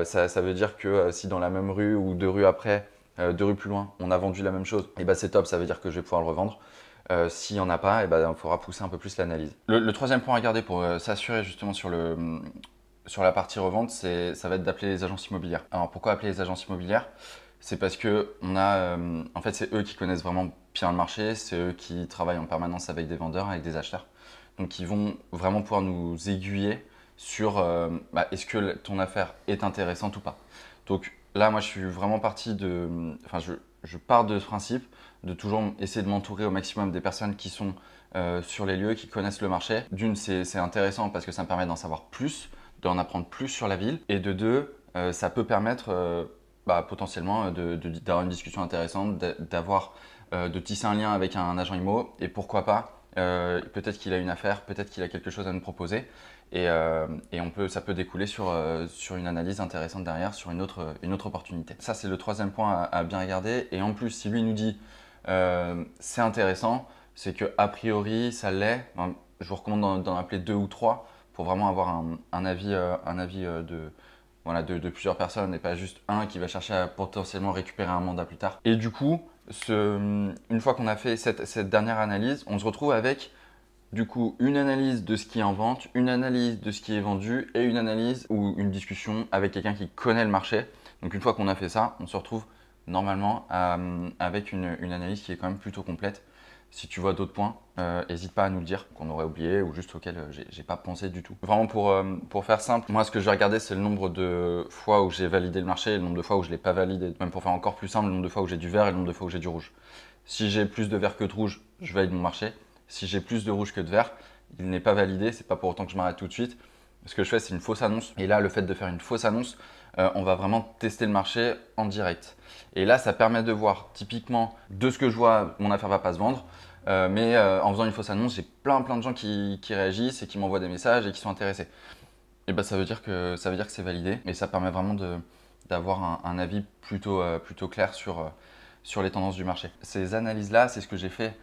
Ça veut dire que si dans la même rue ou 2 rues après, 2 rues plus loin, on a vendu la même chose, c'est top, ça veut dire que je vais pouvoir le revendre. S'il n'y en a pas, il faudra pousser un peu plus l'analyse. Le troisième point à regarder pour s'assurer justement sur la partie revente, ça va être d'appeler les agences immobilières. Alors pourquoi appeler les agences immobilières ? C'est parce que en fait, c'est eux qui connaissent vraiment bien le marché, c'est eux qui travaillent en permanence avec des vendeurs, avec des acheteurs. Donc, ils vont vraiment pouvoir nous aiguiller sur est-ce que ton affaire est intéressante ou pas. Donc là, moi, je suis vraiment je pars de ce principe de toujours essayer de m'entourer au maximum des personnes qui sont sur les lieux, qui connaissent le marché. D'une, c'est intéressant parce que ça me permet d'en savoir plus, d'en apprendre plus sur la ville. Et de deux, ça peut permettre potentiellement d'avoir une discussion intéressante, de tisser un lien avec un agent IMO et pourquoi pas, peut-être qu'il a une affaire, peut-être qu'il a quelque chose à nous proposer et ça peut découler sur une analyse intéressante derrière, sur une autre opportunité. Ça c'est le troisième point à bien regarder et en plus si lui nous dit c'est intéressant, c'est que a priori ça l'est. Je vous recommande d'en appeler 2 ou 3 pour vraiment avoir un avis de plusieurs personnes et pas juste un qui va chercher à potentiellement récupérer un mandat plus tard. Et du coup, une fois qu'on a fait cette dernière analyse, on se retrouve avec du coup une analyse de ce qui est en vente, une analyse de ce qui est vendu et une analyse ou une discussion avec quelqu'un qui connaît le marché. Donc une fois qu'on a fait ça, on se retrouve normalement avec une analyse qui est quand même plutôt complète. Si tu vois d'autres points, n'hésite pas à nous le dire, qu'on aurait oublié ou juste auxquels j'ai pas pensé du tout. Vraiment pour faire simple, moi ce que je vais regarder c'est le nombre de fois où j'ai validé le marché et le nombre de fois où je ne l'ai pas validé. Même pour faire encore plus simple, le nombre de fois où j'ai du vert et le nombre de fois où j'ai du rouge. Si j'ai plus de vert que de rouge, je valide mon marché. Si j'ai plus de rouge que de vert, il n'est pas validé, c'est pas pour autant que je m'arrête tout de suite. Ce que je fais c'est une fausse annonce. Et là le fait de faire une fausse annonce, on va vraiment tester le marché en direct. Et là ça permet de voir typiquement de ce que je vois, mon affaire va pas se vendre. Mais en faisant une fausse annonce, j'ai plein de gens qui réagissent et qui m'envoient des messages et qui sont intéressés. Et ça veut dire que c'est validé et ça permet vraiment d'avoir un avis plutôt clair sur les tendances du marché. Ces analyses-là, c'est ce que j'ai fait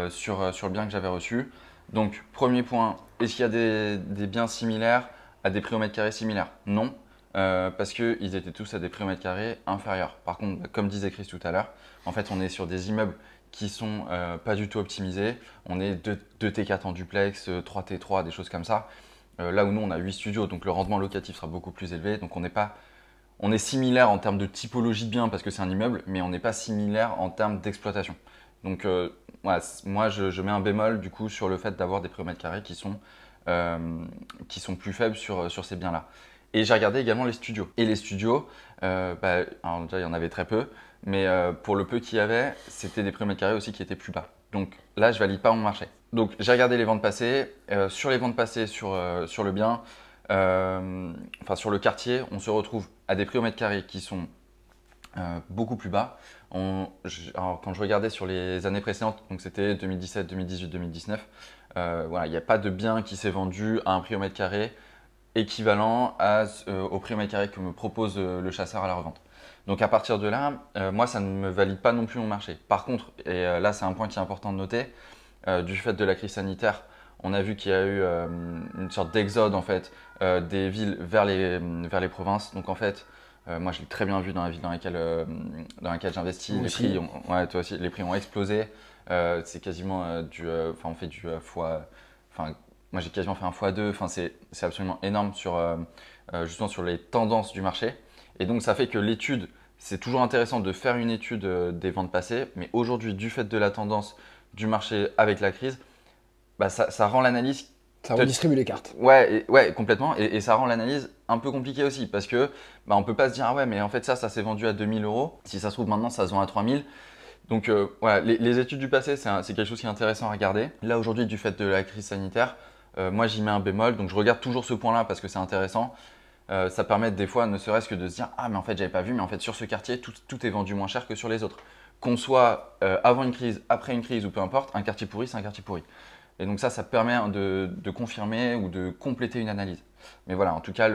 sur le bien que j'avais reçu. Donc, premier point, est-ce qu'il y a des biens similaires à des prix au mètre carré similaires ? Non, parce qu'ils étaient tous à des prix au mètre carré inférieurs. Par contre, comme disait Chris tout à l'heure, en fait, on est sur des immeubles qui sont pas du tout optimisés. On est 2 T4 en duplex, 3 T3, des choses comme ça. Là où nous, on a 8 studios, donc le rendement locatif sera beaucoup plus élevé. Donc on est similaire en termes de typologie de bien parce que c'est un immeuble, mais on n'est pas similaire en termes d'exploitation. Donc moi, je mets un bémol du coup sur le fait d'avoir des prix au mètre carré qui sont plus faibles sur ces biens-là. Et j'ai regardé également les studios. Et les studios, alors déjà, il y en avait très peu, mais pour le peu qu'il y avait, c'était des prix au mètre carré aussi qui étaient plus bas. Donc là, je valide pas mon marché. Donc j'ai regardé les ventes passées. Sur les ventes passées sur le bien, enfin sur le quartier, on se retrouve à des prix au mètre carré qui sont beaucoup plus bas. Alors, quand je regardais sur les années précédentes, donc c'était 2017, 2018, 2019, voilà, il n'y a pas de bien qui s'est vendu à un prix au mètre carré équivalent au prix au mètre carré que me propose le chasseur à la revente. Donc à partir de là, moi ça ne me valide pas non plus mon marché. Par contre, et là c'est un point qui est important de noter, du fait de la crise sanitaire, on a vu qu'il y a eu une sorte d'exode en fait des villes vers les provinces. Donc en fait, moi je l'ai très bien vu dans la ville dans laquelle j'investis. Les prix ouais, toi aussi, les prix ont explosé. C'est quasiment enfin on fait du fois, enfin moi j'ai quasiment fait un x2. Enfin c'est absolument énorme justement sur les tendances du marché. Et donc ça fait que l'étude, c'est toujours intéressant de faire une étude des ventes passées, mais aujourd'hui du fait de la tendance du marché avec la crise, bah ça rend l'analyse. Ça redistribue les cartes. Ouais, ouais, complètement. Et ça rend l'analyse un peu compliquée aussi parce que bah, on peut pas se dire ah ouais, mais en fait ça s'est vendu à 2000 euros. Si ça se trouve maintenant, ça se vend à 3000. Donc voilà, les études du passé, c'est quelque chose qui est intéressant à regarder. Là aujourd'hui, du fait de la crise sanitaire, moi j'y mets un bémol. Donc je regarde toujours ce point-là parce que c'est intéressant. Ça permet des fois, ne serait-ce que de se dire ah mais en fait j'avais pas vu, mais en fait sur ce quartier, tout est vendu moins cher que sur les autres. Qu'on soit avant une crise, après une crise ou peu importe, un quartier pourri, c'est un quartier pourri. Et donc ça permet de confirmer ou de compléter une analyse. Mais voilà, en tout cas,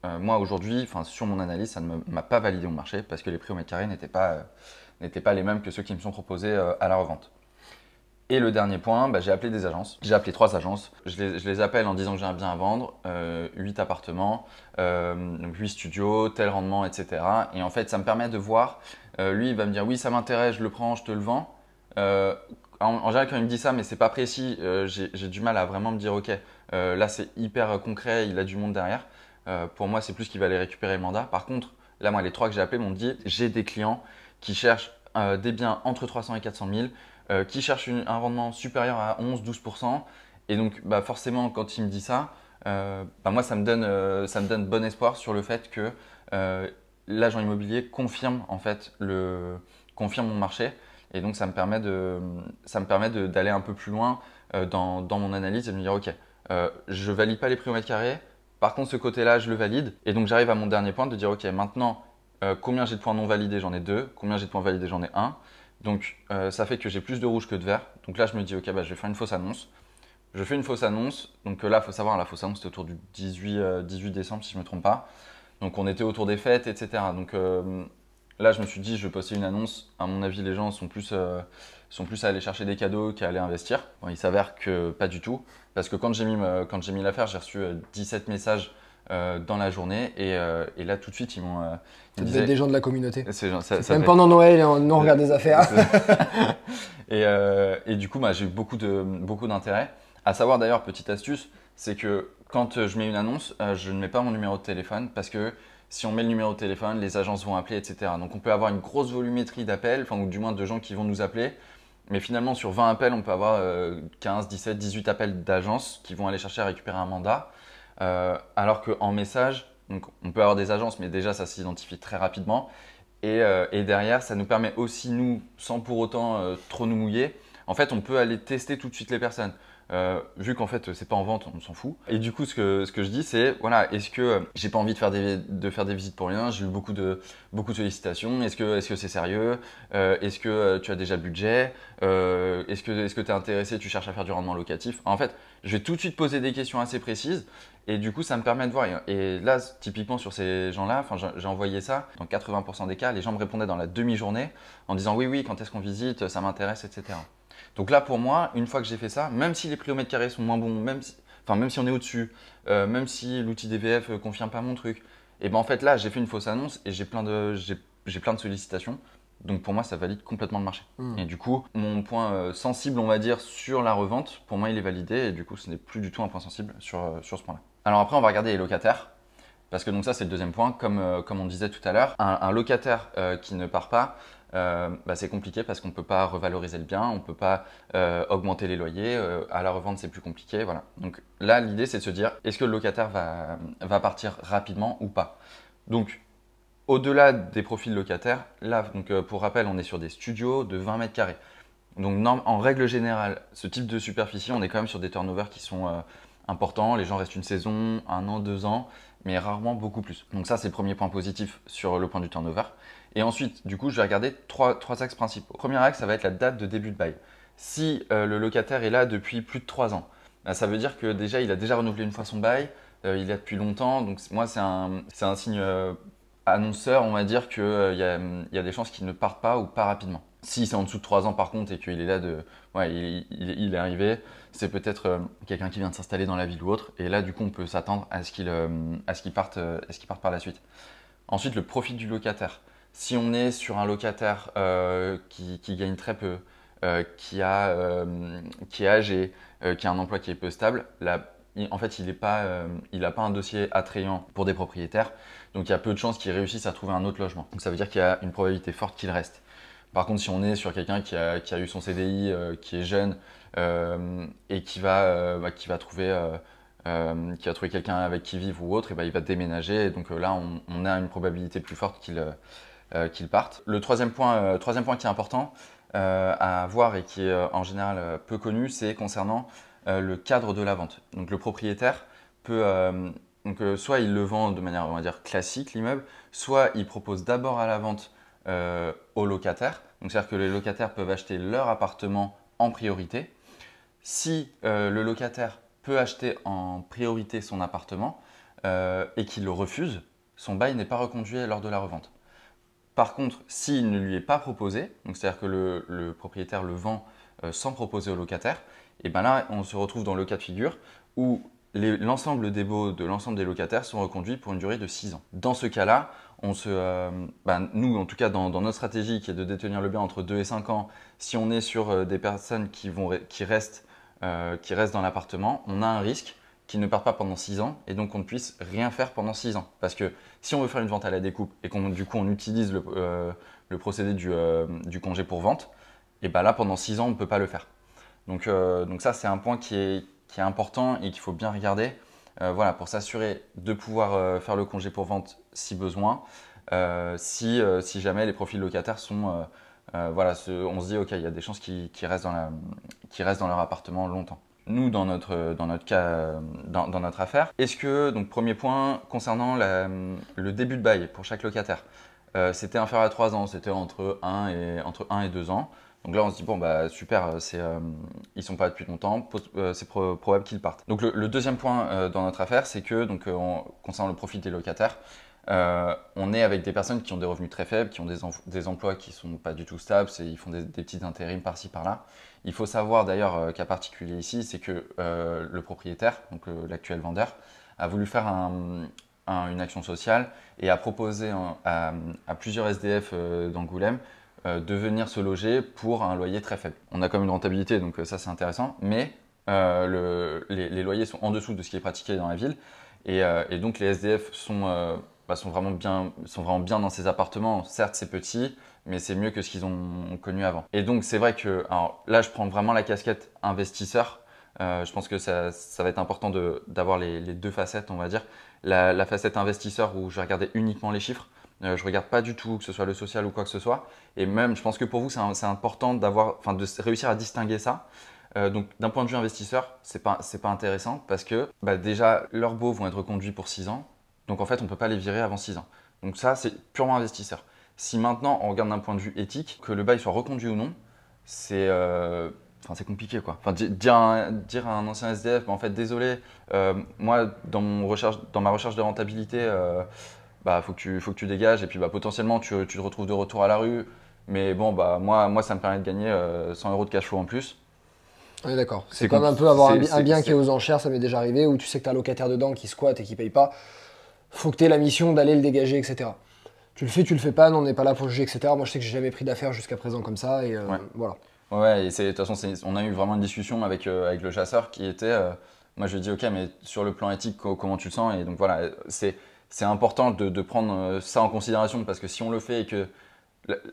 moi aujourd'hui, sur mon analyse, ça ne m'a pas validé mon marché parce que les prix au mètre carré n'étaient pas les mêmes que ceux qui me sont proposés à la revente. Et le dernier point, bah, j'ai appelé des agences. J'ai appelé 3 agences. Je les appelle en disant que j'ai un bien à vendre, 8 appartements, donc 8 studios, tel rendement, etc. Et en fait, ça me permet de voir. Lui, il va me dire oui, ça m'intéresse, je le prends, je te le vends. En général, quand il me dit ça, mais c'est pas précis, j'ai du mal à vraiment me dire ok, là c'est hyper concret, il a du monde derrière. Pour moi, c'est plus qu'il va aller récupérer le mandat. Par contre, là, moi, les 3 que j'ai appelés m'ont dit j'ai des clients qui cherchent des biens entre 300 et 400 000, qui cherchent un rendement supérieur à 11-12%. Et donc, bah, forcément, quand il me dit ça, bah, moi, ça me donne bon espoir sur le fait que l'agent immobilier confirme en fait confirme mon marché. Et donc, ça me permet d'aller un peu plus loin dans mon analyse et de me dire, ok, je valide pas les prix au mètre carré. Par contre, ce côté-là, je le valide. Et donc, j'arrive à mon dernier point de dire, ok, maintenant, combien j'ai de points non validés? J'en ai 2. Combien j'ai de points validés? J'en ai 1. Donc, ça fait que j'ai plus de rouge que de vert. Donc là, je me dis, ok, bah, je vais faire une fausse annonce. Je fais une fausse annonce. Donc là, il faut savoir, la fausse annonce, c'était autour du 18 décembre, si je ne me trompe pas. Donc, on était autour des fêtes, etc. Donc, là, je me suis dit, je vais poster une annonce. À mon avis, les gens sont plus à aller chercher des cadeaux qu'à aller investir. Bon, il s'avère que pas du tout. Parce que quand j'ai mis l'affaire, j'ai reçu 17 messages dans la journée. Et là, tout de suite, ils Ça devait être des gens de la communauté. Même pendant Noël, on regarde des affaires. Et du coup, bah, j'ai eu beaucoup d'intérêt. À savoir d'ailleurs, petite astuce, c'est que quand je mets une annonce, je ne mets pas mon numéro de téléphone parce que si on met le numéro de téléphone, les agences vont appeler, etc. Donc on peut avoir une grosse volumétrie d'appels, ou du moins de gens qui vont nous appeler. Mais finalement, sur 20 appels, on peut avoir 15, 17, 18 appels d'agences qui vont aller chercher à récupérer un mandat. Alors qu'en message, donc on peut avoir des agences, mais déjà ça s'identifie très rapidement. Et derrière, ça nous permet aussi, nous, sans pour autant trop nous mouiller, en fait, on peut aller tester tout de suite les personnes. Vu qu'en fait, c'est pas en vente, on s'en fout. Et du coup, ce que je dis, c'est voilà, est-ce que j'ai pas envie de faire des visites pour rien? J'ai eu beaucoup de sollicitations. Est-ce que c'est sérieux? Est-ce que tu as déjà le budget? Est-ce que tu es intéressé? Tu cherches à faire du rendement locatif? En fait, je vais tout de suite poser des questions assez précises. Et du coup, ça me permet de voir. Et là, typiquement sur ces gens-là, j'ai envoyé ça. Dans 80% des cas, les gens me répondaient dans la demi-journée en disant oui, oui, quand est-ce qu'on visite? Ça m'intéresse, etc. Donc là, pour moi, une fois que j'ai fait ça, même si les prix au mètre carré sont moins bons, même si on est au-dessus, même si l'outil DVF ne confirme pas mon truc, et ben en fait là, j'ai fait une fausse annonce et j'ai plein de sollicitations. Donc pour moi, ça valide complètement le marché. Et du coup, mon point sensible, on va dire, sur la revente, pour moi, il est validé. Et du coup, ce n'est plus du tout un point sensible sur ce point-là. Alors après, on va regarder les locataires. Parce que donc ça, c'est le deuxième point. Comme on disait tout à l'heure, un locataire qui ne part pas, bah, c'est compliqué parce qu'on ne peut pas revaloriser le bien, on ne peut pas augmenter les loyers. À la revente, c'est plus compliqué. Voilà. Donc là, l'idée, c'est de se dire, est-ce que le locataire va partir rapidement ou pas? Donc, au-delà des profils locataires, là, donc, pour rappel, on est sur des studios de 20 mètres carrés. Donc en règle générale, ce type de superficie, on est quand même sur des turnovers qui sont important. Les gens restent une saison, 1 an, 2 ans, mais rarement beaucoup plus. Donc ça, c'est le premier point positif sur le point du turnover. Et ensuite, du coup, je vais regarder trois axes principaux. Premier axe, ça va être la date de début de bail. Si le locataire est là depuis plus de 3 ans, bah, ça veut dire que déjà, il a déjà renouvelé une fois son bail, il est là depuis longtemps. Donc moi, c'est un signe annonceur, on va dire qu'il y a des chances qu'il ne parte pas ou pas rapidement. Si c'est en dessous de 3 ans par contre et qu'il est là il est arrivé, c'est peut-être quelqu'un qui vient de s'installer dans la ville ou autre. Et là, du coup, on peut s'attendre à ce qu'il parte par la suite. Ensuite, le profil du locataire. Si on est sur un locataire qui gagne très peu, qui est âgé, qui a un emploi qui est peu stable, là, en fait, il n'a pas un dossier attrayant pour des propriétaires. Donc, il y a peu de chances qu'il réussisse à trouver un autre logement. Donc, ça veut dire qu'il y a une probabilité forte qu'il reste. Par contre, si on est sur quelqu'un qui a eu son CDI, qui est jeune et qui va trouver quelqu'un avec qui vivre ou autre, et ben, il va déménager. Et donc là, on a une probabilité plus forte qu'il parte. Le troisième point qui est important à voir et qui est en général peu connu, c'est concernant le cadre de la vente. Donc le propriétaire peut, soit il le vend de manière, on va dire, classique, l'immeuble, soit il propose d'abord à la vente aux locataires. Donc c'est-à-dire que les locataires peuvent acheter leur appartement en priorité. Si le locataire peut acheter en priorité son appartement et qu'il le refuse, son bail n'est pas reconduit lors de la revente. Par contre, s'il ne lui est pas proposé, donc c'est-à-dire que le propriétaire le vend sans proposer au locataire, et ben là, on se retrouve dans le cas de figure où l'ensemble des baux de l'ensemble des locataires sont reconduits pour une durée de 6 ans. Dans ce cas-là, nous, en tout cas dans notre stratégie qui est de détenir le bien entre 2 et 5 ans, si on est sur des personnes qui restent dans l'appartement, on a un risque qu'ils ne partent pas pendant 6 ans et donc qu'on ne puisse rien faire pendant 6 ans. Parce que si on veut faire une vente à la découpe et du coup on utilise le procédé du congé pour vente, et ben là pendant 6 ans on ne peut pas le faire. Donc ça c'est un point qui est important et qu'il faut bien regarder voilà, pour s'assurer de pouvoir faire le congé pour vente si besoin, si jamais les profils locataires sont… voilà, on se dit ok, il y a des chances qu'ils restent dans leur appartement longtemps. Nous, dans notre cas, dans notre affaire, est-ce que, donc premier point, concernant le début de bail pour chaque locataire, c'était inférieur à 3 ans, c'était entre 1 et 2 ans. Donc là, on se dit, bon, bah super, ils sont pas là depuis longtemps, c'est probable qu'ils partent. Donc le deuxième point dans notre affaire, c'est que, donc, concernant le profil des locataires, on est avec des personnes qui ont des revenus très faibles, qui ont des emplois qui ne sont pas du tout stables, ils font des petits intérims par-ci par-là. Il faut savoir d'ailleurs qu'à particulier ici, c'est que le propriétaire, donc l'actuel vendeur, a voulu faire une action sociale et a proposé à plusieurs SDF d'Angoulême de venir se loger pour un loyer très faible. On a quand même une rentabilité, donc ça c'est intéressant, mais les loyers sont en dessous de ce qui est pratiqué dans la ville et donc les SDF sont vraiment bien dans ces appartements. Certes, c'est petit, mais c'est mieux que ce qu'ils ont connu avant. Et donc, c'est vrai que, alors là, je prends vraiment la casquette investisseur. Je pense que ça va être important d'avoir les deux facettes, on va dire. La facette investisseur où je vais regarder uniquement les chiffres. Je regarde pas du tout que ce soit le social ou quoi que ce soit. Et même, je pense que pour vous, c'est important de réussir à distinguer ça. Donc, d'un point de vue investisseur, c'est pas intéressant parce que déjà, leurs baux vont être reconduits pour 6 ans. Donc en fait, on ne peut pas les virer avant 6 ans. Donc ça, c'est purement investisseur. Si maintenant, on regarde d'un point de vue éthique, que le bail soit reconduit ou non, c'est compliqué quoi. Dire à un ancien SDF, en fait, désolé, moi, dans ma recherche de rentabilité, faut que tu dégages et puis potentiellement, tu te retrouves de retour à la rue. Mais bon, moi, ça me permet de gagner 100 € de cash flow en plus. Oui, d'accord. C'est comme un peu avoir un bien qui est aux enchères, ça m'est déjà arrivé, où tu sais que tu as un locataire dedans qui squatte et qui paye pas. Faut que tu aies la mission d'aller le dégager, etc. Tu le fais pas, non, on n'est pas là pour juger, etc. Moi, je sais que j'ai jamais pris d'affaires jusqu'à présent comme ça, et voilà. Ouais, et de toute façon, on a eu vraiment une discussion avec le chasseur qui était… moi, je lui ai dit, ok, mais sur le plan éthique, comment tu le sens? Et donc voilà, c'est important de prendre ça en considération, parce que si on le fait et que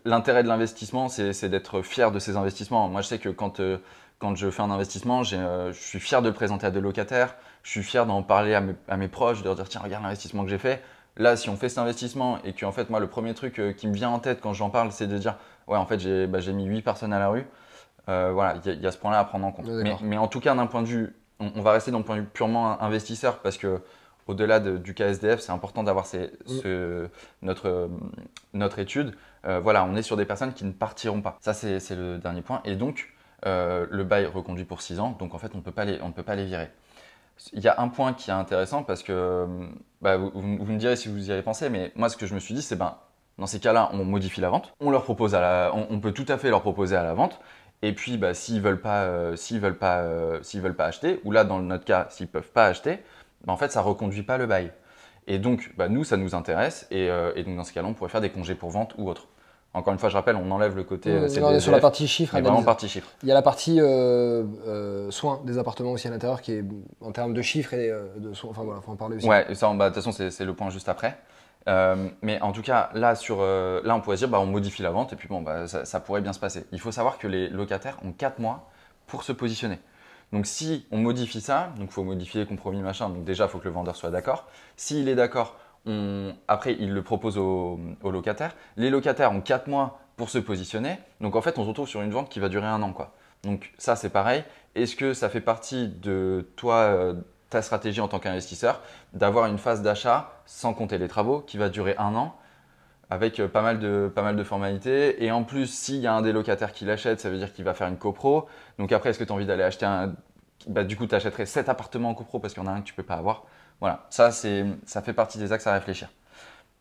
l'intérêt de l'investissement, c'est d'être fier de ses investissements. Moi, je sais que quand je fais un investissement, je suis fier de le présenter à des locataires, je suis fier d'en parler à mes proches, de leur dire tiens, regarde l'investissement que j'ai fait. Là, si on fait cet investissement et que en fait, moi, le premier truc qui me vient en tête quand j'en parle, c'est de dire ouais, en fait, j'ai mis 8 personnes à la rue. Voilà, il y a ce point-là à prendre en compte. Mais en tout cas, d'un point de vue on va rester dans le point de vue purement investisseur parce que au-delà du cas SDF, c'est important d'avoir notre étude. Voilà, on est sur des personnes qui ne partiront pas. Ça, c'est le dernier point. Et donc, le bail reconduit pour 6 ans. Donc, en fait, on ne peut pas les virer. Il y a un point qui est intéressant parce que vous me direz si vous y avez pensé, mais moi, ce que je me suis dit, c'est dans ces cas-là, on modifie la vente. On leur propose on peut tout à fait leur proposer à la vente. Et puis, s'ils veulent pas acheter, ou là, dans notre cas, s'ils peuvent pas acheter, en fait, ça reconduit pas le bail. Et donc, nous, ça nous intéresse. Et donc, dans ce cas-là, on pourrait faire des congés pour vente ou autre. Encore une fois, je rappelle, on enlève le côté On est sur la partie chiffres. vraiment partie chiffres. Il y a la partie soins des appartements aussi à l'intérieur qui est en termes de chiffres et de soins. Enfin voilà, faut en parler aussi. Ouais, ça, de toute façon, c'est le point juste après. Mais en tout cas, là, on pourrait se dire, on modifie la vente et puis ça pourrait bien se passer. Il faut savoir que les locataires ont 4 mois pour se positionner. Donc si on modifie ça, donc il faut modifier les compromis machin, donc déjà il faut que le vendeur soit d'accord. S'il est d'accord, après il le propose aux locataires. Les locataires ont 4 mois pour se positionner. Donc en fait on se retrouve sur une vente qui va durer 1 an, quoi. Donc ça c'est pareil. Est-ce que ça fait partie de toi, ta stratégie en tant qu'investisseur, d'avoir une phase d'achat sans compter les travaux qui va durer 1 an avec pas mal de formalités. Et en plus, s'il y a un des locataires qui l'achète, ça veut dire qu'il va faire une copro. Donc après, est-ce que tu as envie d'aller acheter du coup, tu achèterais 7 appartements en copro parce qu'il y en a un que tu ne peux pas avoir. Voilà, ça fait partie des axes à réfléchir.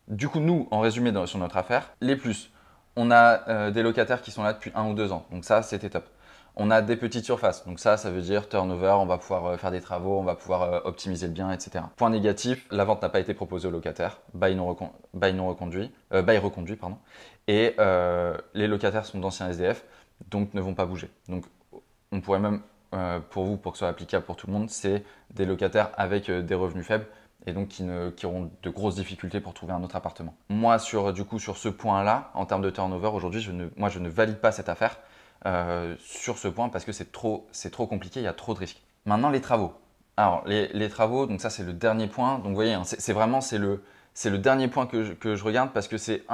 Du coup, nous, en résumé sur notre affaire, les plus, on a des locataires qui sont là depuis 1 ou 2 ans. Donc ça, c'était top. On a des petites surfaces, donc ça veut dire turnover, on va pouvoir faire des travaux, on va pouvoir optimiser le bien, etc. Point négatif, la vente n'a pas été proposée au locataire, bail reconduit, pardon. Et les locataires sont d'anciens SDF, donc ne vont pas bouger. Donc on pourrait même, pour que ce soit applicable pour tout le monde, c'est des locataires avec des revenus faibles et donc qui auront de grosses difficultés pour trouver un autre appartement. Moi, sur ce point-là, en termes de turnover, aujourd'hui, je ne valide pas cette affaire. Sur ce point parce que c'est trop compliqué, il y a trop de risques. Maintenant les travaux. Alors les travaux, donc ça c'est le dernier point. Donc vous voyez, c'est le dernier point que je regarde parce que c'est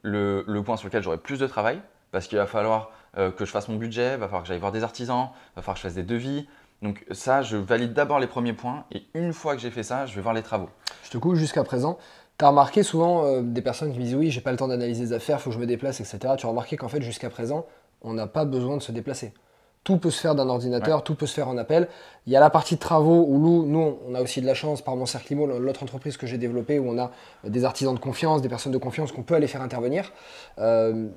le point sur lequel j'aurai plus de travail parce qu'il va falloir que je fasse mon budget, il va falloir que j'aille voir des artisans, il va falloir que je fasse des devis. Donc ça, je valide d'abord les premiers points et une fois que j'ai fait ça, je vais voir les travaux. Je te coupe jusqu'à présent. Tu as remarqué souvent des personnes qui me disent oui, j'ai pas le temps d'analyser les affaires, il faut que je me déplace, etc. Tu as remarqué qu'en fait jusqu'à présent, on n'a pas besoin de se déplacer. Tout peut se faire d'un ordinateur, tout peut se faire en appel. Il y a la partie de travaux où nous, on a aussi de la chance par mon cercle IMO, l'autre entreprise que j'ai développée, où on a des artisans de confiance, des personnes de confiance qu'on peut aller faire intervenir.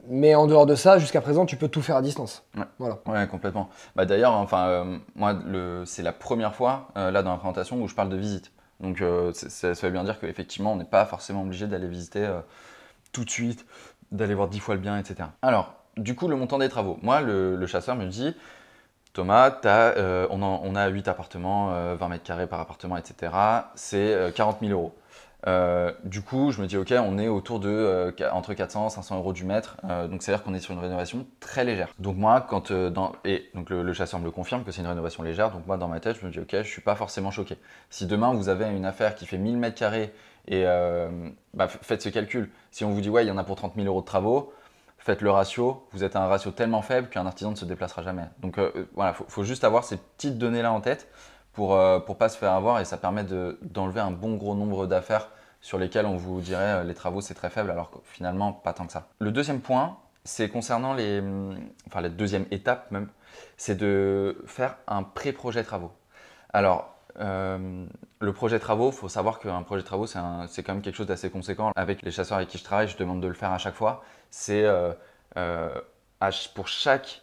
Mais en dehors de ça, jusqu'à présent, tu peux tout faire à distance. Ouais, voilà. Ouais, complètement. D'ailleurs, moi, c'est la première fois, là, dans la présentation, où je parle de visite. Donc, ça veut bien dire qu'effectivement, on n'est pas forcément obligé d'aller visiter tout de suite, d'aller voir 10 fois le bien, etc. Alors, du coup, le montant des travaux. Moi, le chasseur me dit, Thomas, on a 8 appartements, 20 mètres carrés par appartement, etc. C'est 40 000 euros. Du coup, je me dis, ok, on est autour de entre 400 et 500 euros du mètre. Donc, c'est-à-dire qu'on est sur une rénovation très légère. Donc, moi, donc le chasseur me le confirme que c'est une rénovation légère. Donc, moi, dans ma tête, je me dis, ok, je ne suis pas forcément choqué. Si demain, vous avez une affaire qui fait 1000 mètres carrés et faites ce calcul. Si on vous dit, ouais, il y en a pour 30 000 euros de travaux, faites le ratio, vous êtes à un ratio tellement faible qu'un artisan ne se déplacera jamais. Donc voilà, faut juste avoir ces petites données-là en tête pour pas se faire avoir et ça permet d'enlever un bon gros nombre d'affaires sur lesquelles on vous dirait les travaux c'est très faible alors que finalement pas tant que ça. Le deuxième point, c'est concernant la deuxième étape même, c'est de faire un pré-projet travaux. Alors, le projet travaux, il faut savoir qu'un projet travaux, c'est quand même quelque chose d'assez conséquent. Avec les chasseurs avec qui je travaille, je demande de le faire à chaque fois. C'est pour chaque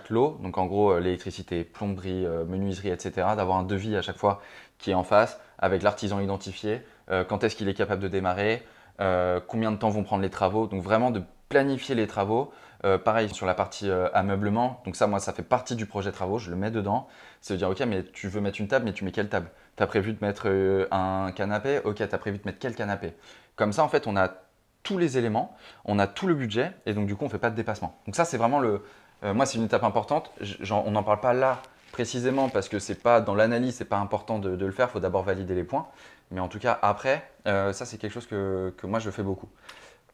lot, donc en gros l'électricité, plomberie, menuiserie, etc., d'avoir un devis à chaque fois qui est en face, avec l'artisan identifié, quand est-ce qu'il est capable de démarrer, combien de temps vont prendre les travaux. Donc vraiment de planifier les travaux. Pareil sur la partie ameublement, donc ça moi ça fait partie du projet travaux, je le mets dedans. C'est de dire ok mais tu veux mettre une table mais tu mets quelle table? Tu as prévu de mettre un canapé? Ok, tu as prévu de mettre quel canapé? Comme ça en fait on a tous les éléments, on a tout le budget et donc du coup on ne fait pas de dépassement. Donc ça c'est vraiment moi c'est une étape importante, on n'en parle pas là précisément parce que c'est pas dans l'analyse, c'est pas important de le faire, il faut d'abord valider les points. Mais en tout cas après, ça c'est quelque chose que moi je fais beaucoup.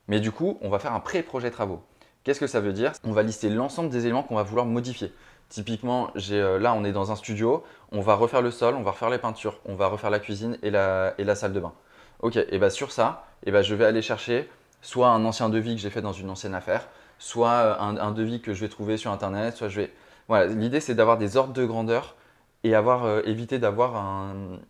Mais du coup on va faire un pré-projet travaux. Qu'est-ce que ça veut dire? On va lister l'ensemble des éléments qu'on va vouloir modifier. Typiquement, là, on est dans un studio, on va refaire le sol, on va refaire les peintures, on va refaire la cuisine et la salle de bain. Ok, et bah sur ça, et bah je vais aller chercher soit un ancien devis que j'ai fait dans une ancienne affaire, soit un devis que je vais trouver sur internet, soit je vais. Voilà, l'idée c'est d'avoir des ordres de grandeur et éviter d'avoir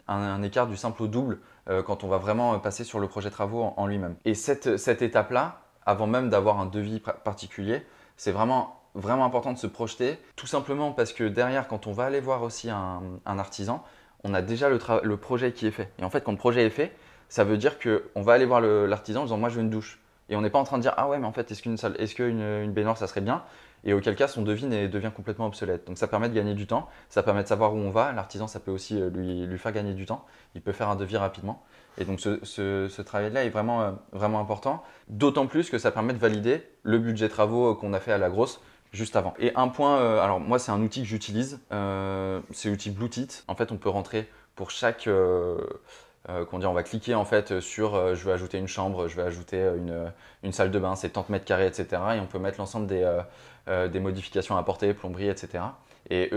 un écart du simple au double quand on va vraiment passer sur le projet travaux en lui-même. Et cette étape-là, avant même d'avoir un devis particulier, c'est vraiment important de se projeter, tout simplement parce que derrière, quand on va aller voir aussi un artisan, on a déjà le projet qui est fait. Et en fait, quand le projet est fait, ça veut dire qu'on va aller voir l'artisan en disant moi je veux une douche. Et on n'est pas en train de dire ah ouais mais en fait est-ce qu'une baignoire ça serait bien, et auquel cas son devis devient complètement obsolète. Donc ça permet de gagner du temps, ça permet de savoir où on va. L'artisan ça peut aussi lui faire gagner du temps, il peut faire un devis rapidement. Et donc ce travail-là est vraiment important, d'autant plus que ça permet de valider le budget travaux qu'on a fait à la grosse juste avant. Et un point, alors moi c'est un outil que j'utilise, c'est l'outil Bluetooth. En fait on peut rentrer pour chaque... on va cliquer en fait sur je veux ajouter une chambre, je veux ajouter une salle de bain, c'est tant de mètres carrés, etc. Et on peut mettre l'ensemble des modifications à apporter, plomberie, etc. Et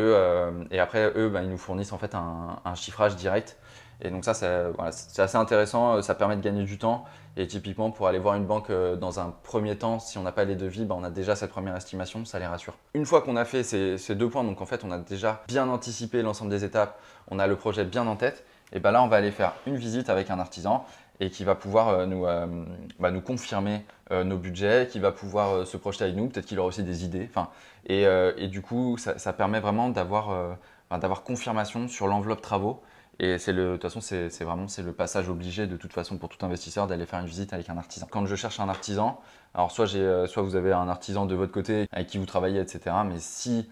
après, eux, ils nous fournissent en fait un chiffrage direct. Et donc ça, c'est assez intéressant, ça permet de gagner du temps. Et typiquement, pour aller voir une banque dans un premier temps, si on n'a pas les devis, on a déjà cette première estimation, ça les rassure. Une fois qu'on a fait ces 2 points, donc en fait, on a déjà bien anticipé l'ensemble des étapes, on a le projet bien en tête, et là, on va aller faire une visite avec un artisan et qui va pouvoir nous confirmer nos budgets, qui va pouvoir se projeter avec nous, peut-être qu'il aura aussi des idées. Et du coup, ça permet vraiment d'avoir confirmation sur l'enveloppe travaux. Et de toute façon, c'est le passage obligé de toute façon pour tout investisseur d'aller faire une visite avec un artisan. Quand je cherche un artisan, alors soit vous avez un artisan de votre côté avec qui vous travaillez, etc. Mais si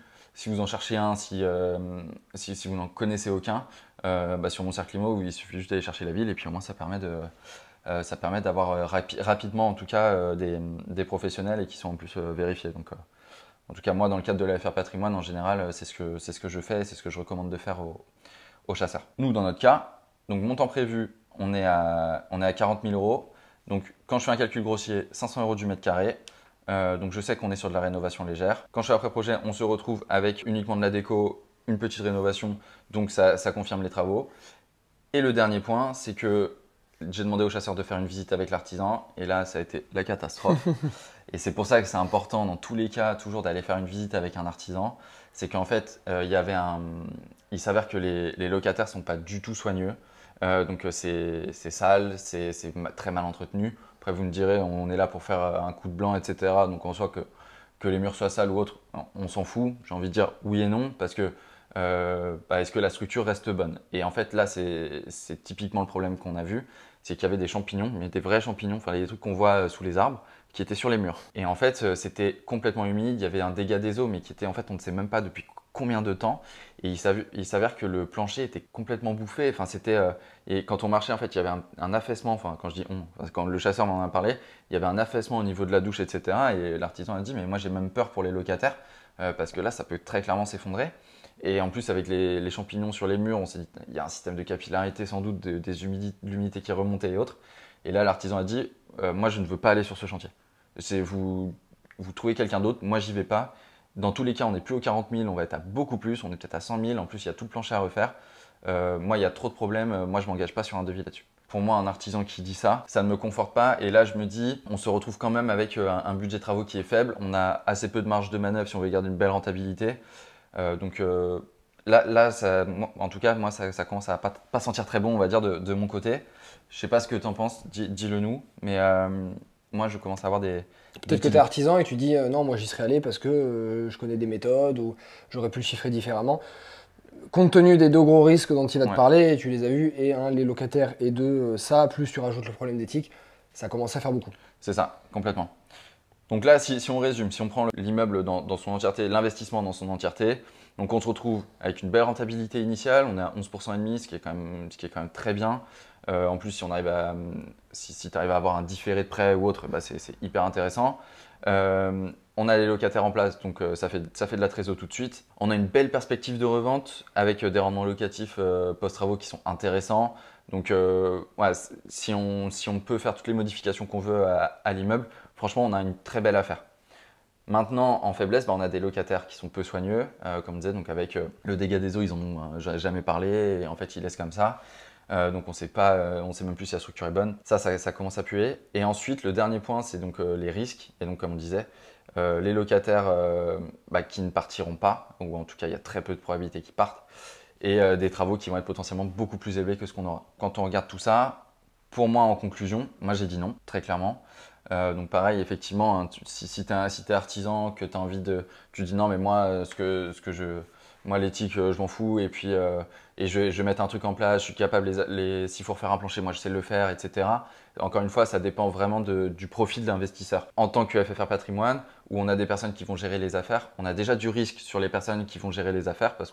vous en cherchez un, si vous n'en connaissez aucun, sur mon cercle IMO, il suffit juste d'aller chercher la ville et puis au moins ça permet d'avoir rapidement en tout cas des professionnels et qui sont en plus vérifiés. Donc, en tout cas moi dans le cadre de la FR Patrimoine en général c'est ce que je fais et c'est ce que je recommande de faire aux chasseurs. Nous dans notre cas, donc montant prévu on est à 40 000 euros. Donc quand je fais un calcul grossier, 500 euros du mètre carré. Donc je sais qu'on est sur de la rénovation légère. Quand je fais après projet, on se retrouve avec uniquement de la déco, une petite rénovation, donc ça confirme les travaux. Et le dernier point, c'est que j'ai demandé au chasseur de faire une visite avec l'artisan, et là ça a été la catastrophe. Et c'est pour ça que c'est important dans tous les cas toujours d'aller faire une visite avec un artisan. C'est qu'en fait, il s'avère que les locataires sont pas du tout soigneux. Donc c'est sale, c'est très mal entretenu. Après vous me direz, on est là pour faire un coup de blanc, etc. Donc en soit que les murs soient sales ou autre, on s'en fout. J'ai envie de dire oui et non, parce que est-ce que la structure reste bonne? Et en fait là c'est typiquement le problème qu'on a vu, c'est qu'il y avait des champignons, mais des vrais champignons, enfin les trucs qu'on voit sous les arbres, qui étaient sur les murs. Et en fait c'était complètement humide, il y avait un dégât des eaux, mais qui était en fait on ne sait même pas depuis combien de temps. Et il s'avère que le plancher était complètement bouffé. Enfin, et quand on marchait, en fait, il y avait un affaissement. Enfin, quand je dis quand le chasseur m'en a parlé, il y avait un affaissement au niveau de la douche, etc. Et l'artisan a dit, mais moi j'ai même peur pour les locataires parce que là, ça peut très clairement s'effondrer. Et en plus, avec les champignons sur les murs, on s'est dit, il y a un système de capillarité sans doute, de l'humidité qui remontait et autres. Et là, l'artisan a dit, moi je ne veux pas aller sur ce chantier. Vous trouvez quelqu'un d'autre, moi j'y vais pas. Dans tous les cas, on n'est plus aux 40 000, on va être à beaucoup plus, on est peut-être à 100 000. En plus, il y a tout le plancher à refaire. Moi, il y a trop de problèmes. Moi, je ne m'engage pas sur un devis là-dessus. Pour moi, un artisan qui dit ça, ça ne me conforte pas. Et là, je me dis, on se retrouve quand même avec un budget de travaux qui est faible. On a assez peu de marge de manœuvre si on veut garder une belle rentabilité. Là en tout cas, moi, ça commence à pas sentir très bon, on va dire, de mon côté. Je ne sais pas ce que tu en penses, dis-le nous. Mais moi, je commence à avoir des... Peut-être que tu es artisan et tu dis non, moi j'y serais allé parce que je connais des méthodes ou j'aurais pu le chiffrer différemment. Compte tenu des 2 gros risques dont il va te parler, et tu les as vus, et les locataires, et 2, ça, plus tu rajoutes le problème d'éthique, ça commence à faire beaucoup. C'est ça, complètement. Donc là, si on résume, si on prend l'immeuble dans son entièreté, l'investissement dans son entièreté, donc on se retrouve avec une belle rentabilité initiale, on est à 11,5%, ce qui est quand même très bien. En plus, si tu arrives à avoir un différé de prêt ou autre, c'est hyper intéressant. On a les locataires en place, donc ça fait de la trésor tout de suite. On a une belle perspective de revente avec des rendements locatifs post-travaux qui sont intéressants. Donc si on peut faire toutes les modifications qu'on veut à l'immeuble, franchement, on a une très belle affaire. Maintenant, en faiblesse, on a des locataires qui sont peu soigneux, comme on disait, donc avec le dégât des eaux, ils en ont jamais parlé, et en fait, ils laissent comme ça. Donc on sait même plus si la structure est bonne. Ça commence à puer. Et ensuite, le dernier point, c'est donc les risques. Et donc, comme on disait, les locataires qui ne partiront pas, ou en tout cas, il y a très peu de probabilités qu'ils partent, et des travaux qui vont être potentiellement beaucoup plus élevés que ce qu'on aura. Quand on regarde tout ça, pour moi, en conclusion, moi j'ai dit non, très clairement. Donc pareil, effectivement, hein, si tu es artisan, que tu as envie de... Tu dis non, mais moi, moi l'éthique, je m'en fous, et puis je vais mettre un truc en place, je suis capable, s'il faut refaire un plancher, moi je sais le faire, etc. Encore une fois, ça dépend vraiment du profil de l'investisseur. En tant que FFR Patrimoine, où on a des personnes qui vont gérer les affaires, on a déjà du risque sur les personnes qui vont gérer les affaires, parce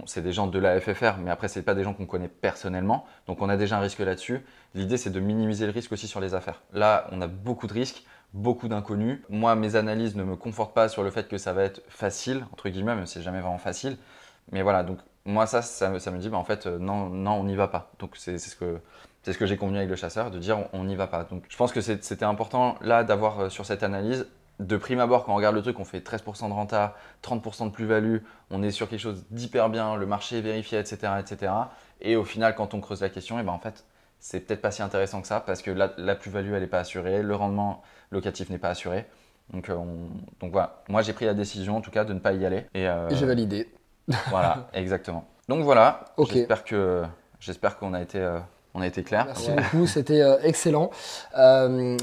c'est des gens de la FFR, mais après, ce n'est pas des gens qu'on connaît personnellement. Donc, on a déjà un risque là-dessus. L'idée, c'est de minimiser le risque aussi sur les affaires. Là, on a beaucoup de risques, beaucoup d'inconnus. Moi, mes analyses ne me confortent pas sur le fait que ça va être facile, entre guillemets, même si c'est jamais vraiment facile. Mais voilà, donc moi, ça me dit, en fait, non, on n'y va pas. Donc, c'est ce que j'ai convenu avec le chasseur, de dire on n'y va pas. Donc, je pense que c'était important, là, d'avoir sur cette analyse, de prime abord, quand on regarde le truc, on fait 13% de renta, 30% de plus-value, on est sur quelque chose d'hyper bien, le marché est vérifié, etc., etc. Et au final, quand on creuse la question, en fait, c'est peut-être pas si intéressant que ça parce que la plus-value, elle n'est pas assurée, le rendement locatif n'est pas assuré. Donc voilà, moi j'ai pris la décision en tout cas de ne pas y aller. Et j'ai validé. Voilà, exactement. Donc voilà, okay. J'espère qu'on a été clair. Merci beaucoup, c'était excellent.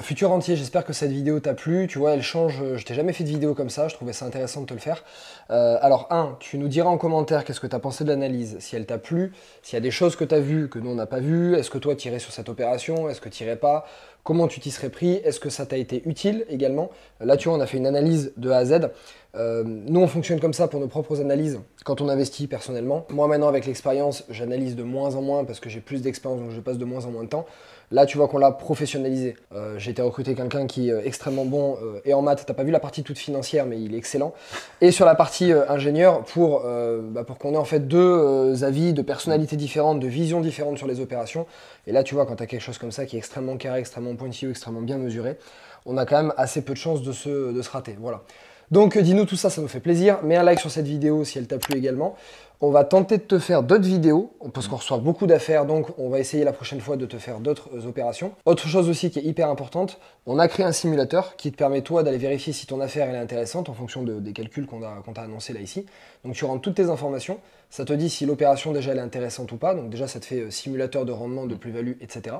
Futur rentier, j'espère que cette vidéo t'a plu. Tu vois, elle change. Je t'ai jamais fait de vidéo comme ça, je trouvais ça intéressant de te le faire. Alors, tu nous diras en commentaire qu'est-ce que tu as pensé de l'analyse, si elle t'a plu, s'il y a des choses que tu as vues que nous on n'a pas vues. Est-ce que toi tu irais sur cette opération, est-ce que tu irais pas? Comment tu t'y serais pris? Est-ce que ça t'a été utile également? Là, tu vois, on a fait une analyse de A à Z. Nous, on fonctionne comme ça pour nos propres analyses quand on investit personnellement. Moi, maintenant, avec l'expérience, j'analyse de moins en moins parce que j'ai plus d'expérience, donc je passe de moins en moins de temps. Là, tu vois qu'on l'a professionnalisé. J'ai été recruter quelqu'un qui est extrêmement bon et en maths. T'as pas vu la partie toute financière, mais il est excellent. Et sur la partie ingénieur, pour qu'on ait en fait deux avis, de personnalités différentes, de visions différentes sur les opérations. Et là, tu vois, quand tu as quelque chose comme ça qui est extrêmement carré, extrêmement pointilleux, extrêmement bien mesuré, on a quand même assez peu de chances de se rater. Voilà. Donc dis-nous tout ça, ça nous fait plaisir. Mets un like sur cette vidéo si elle t'a plu également. On va tenter de te faire d'autres vidéos, parce qu'on reçoit beaucoup d'affaires, donc on va essayer la prochaine fois de te faire d'autres opérations. Autre chose aussi qui est hyper importante, on a créé un simulateur qui te permet toi d'aller vérifier si ton affaire elle est intéressante en fonction des calculs qu'on t'a annoncé là ici. Donc tu rentres toutes tes informations, ça te dit si l'opération déjà elle est intéressante ou pas, donc déjà ça te fait simulateur de rendement, de plus-value, etc.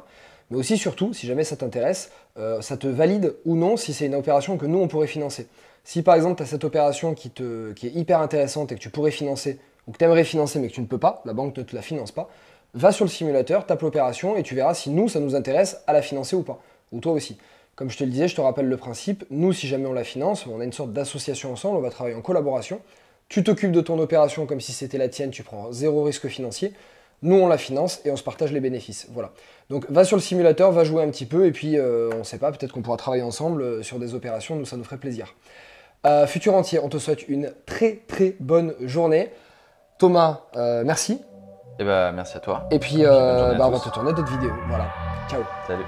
Mais aussi surtout, si jamais ça t'intéresse, ça te valide ou non si c'est une opération que nous on pourrait financer. Si par exemple tu as cette opération qui est hyper intéressante et que tu pourrais financer, ou que tu aimerais financer mais que tu ne peux pas, la banque ne te la finance pas, va sur le simulateur, tape l'opération et tu verras si nous, ça nous intéresse à la financer ou pas. Ou toi aussi. Comme je te le disais, je te rappelle le principe, nous si jamais on la finance, on a une sorte d'association ensemble, on va travailler en collaboration. Tu t'occupes de ton opération comme si c'était la tienne, tu prends zéro risque financier. Nous on la finance et on se partage les bénéfices. Voilà. Donc va sur le simulateur, va jouer un petit peu et puis on ne sait pas, peut-être qu'on pourra travailler ensemble sur des opérations, nous ça nous ferait plaisir. Futur entier, on te souhaite une très très bonne journée. Thomas, merci. Et merci à toi. Et puis, on va te tourner d'autres vidéos. Voilà. Ciao. Salut.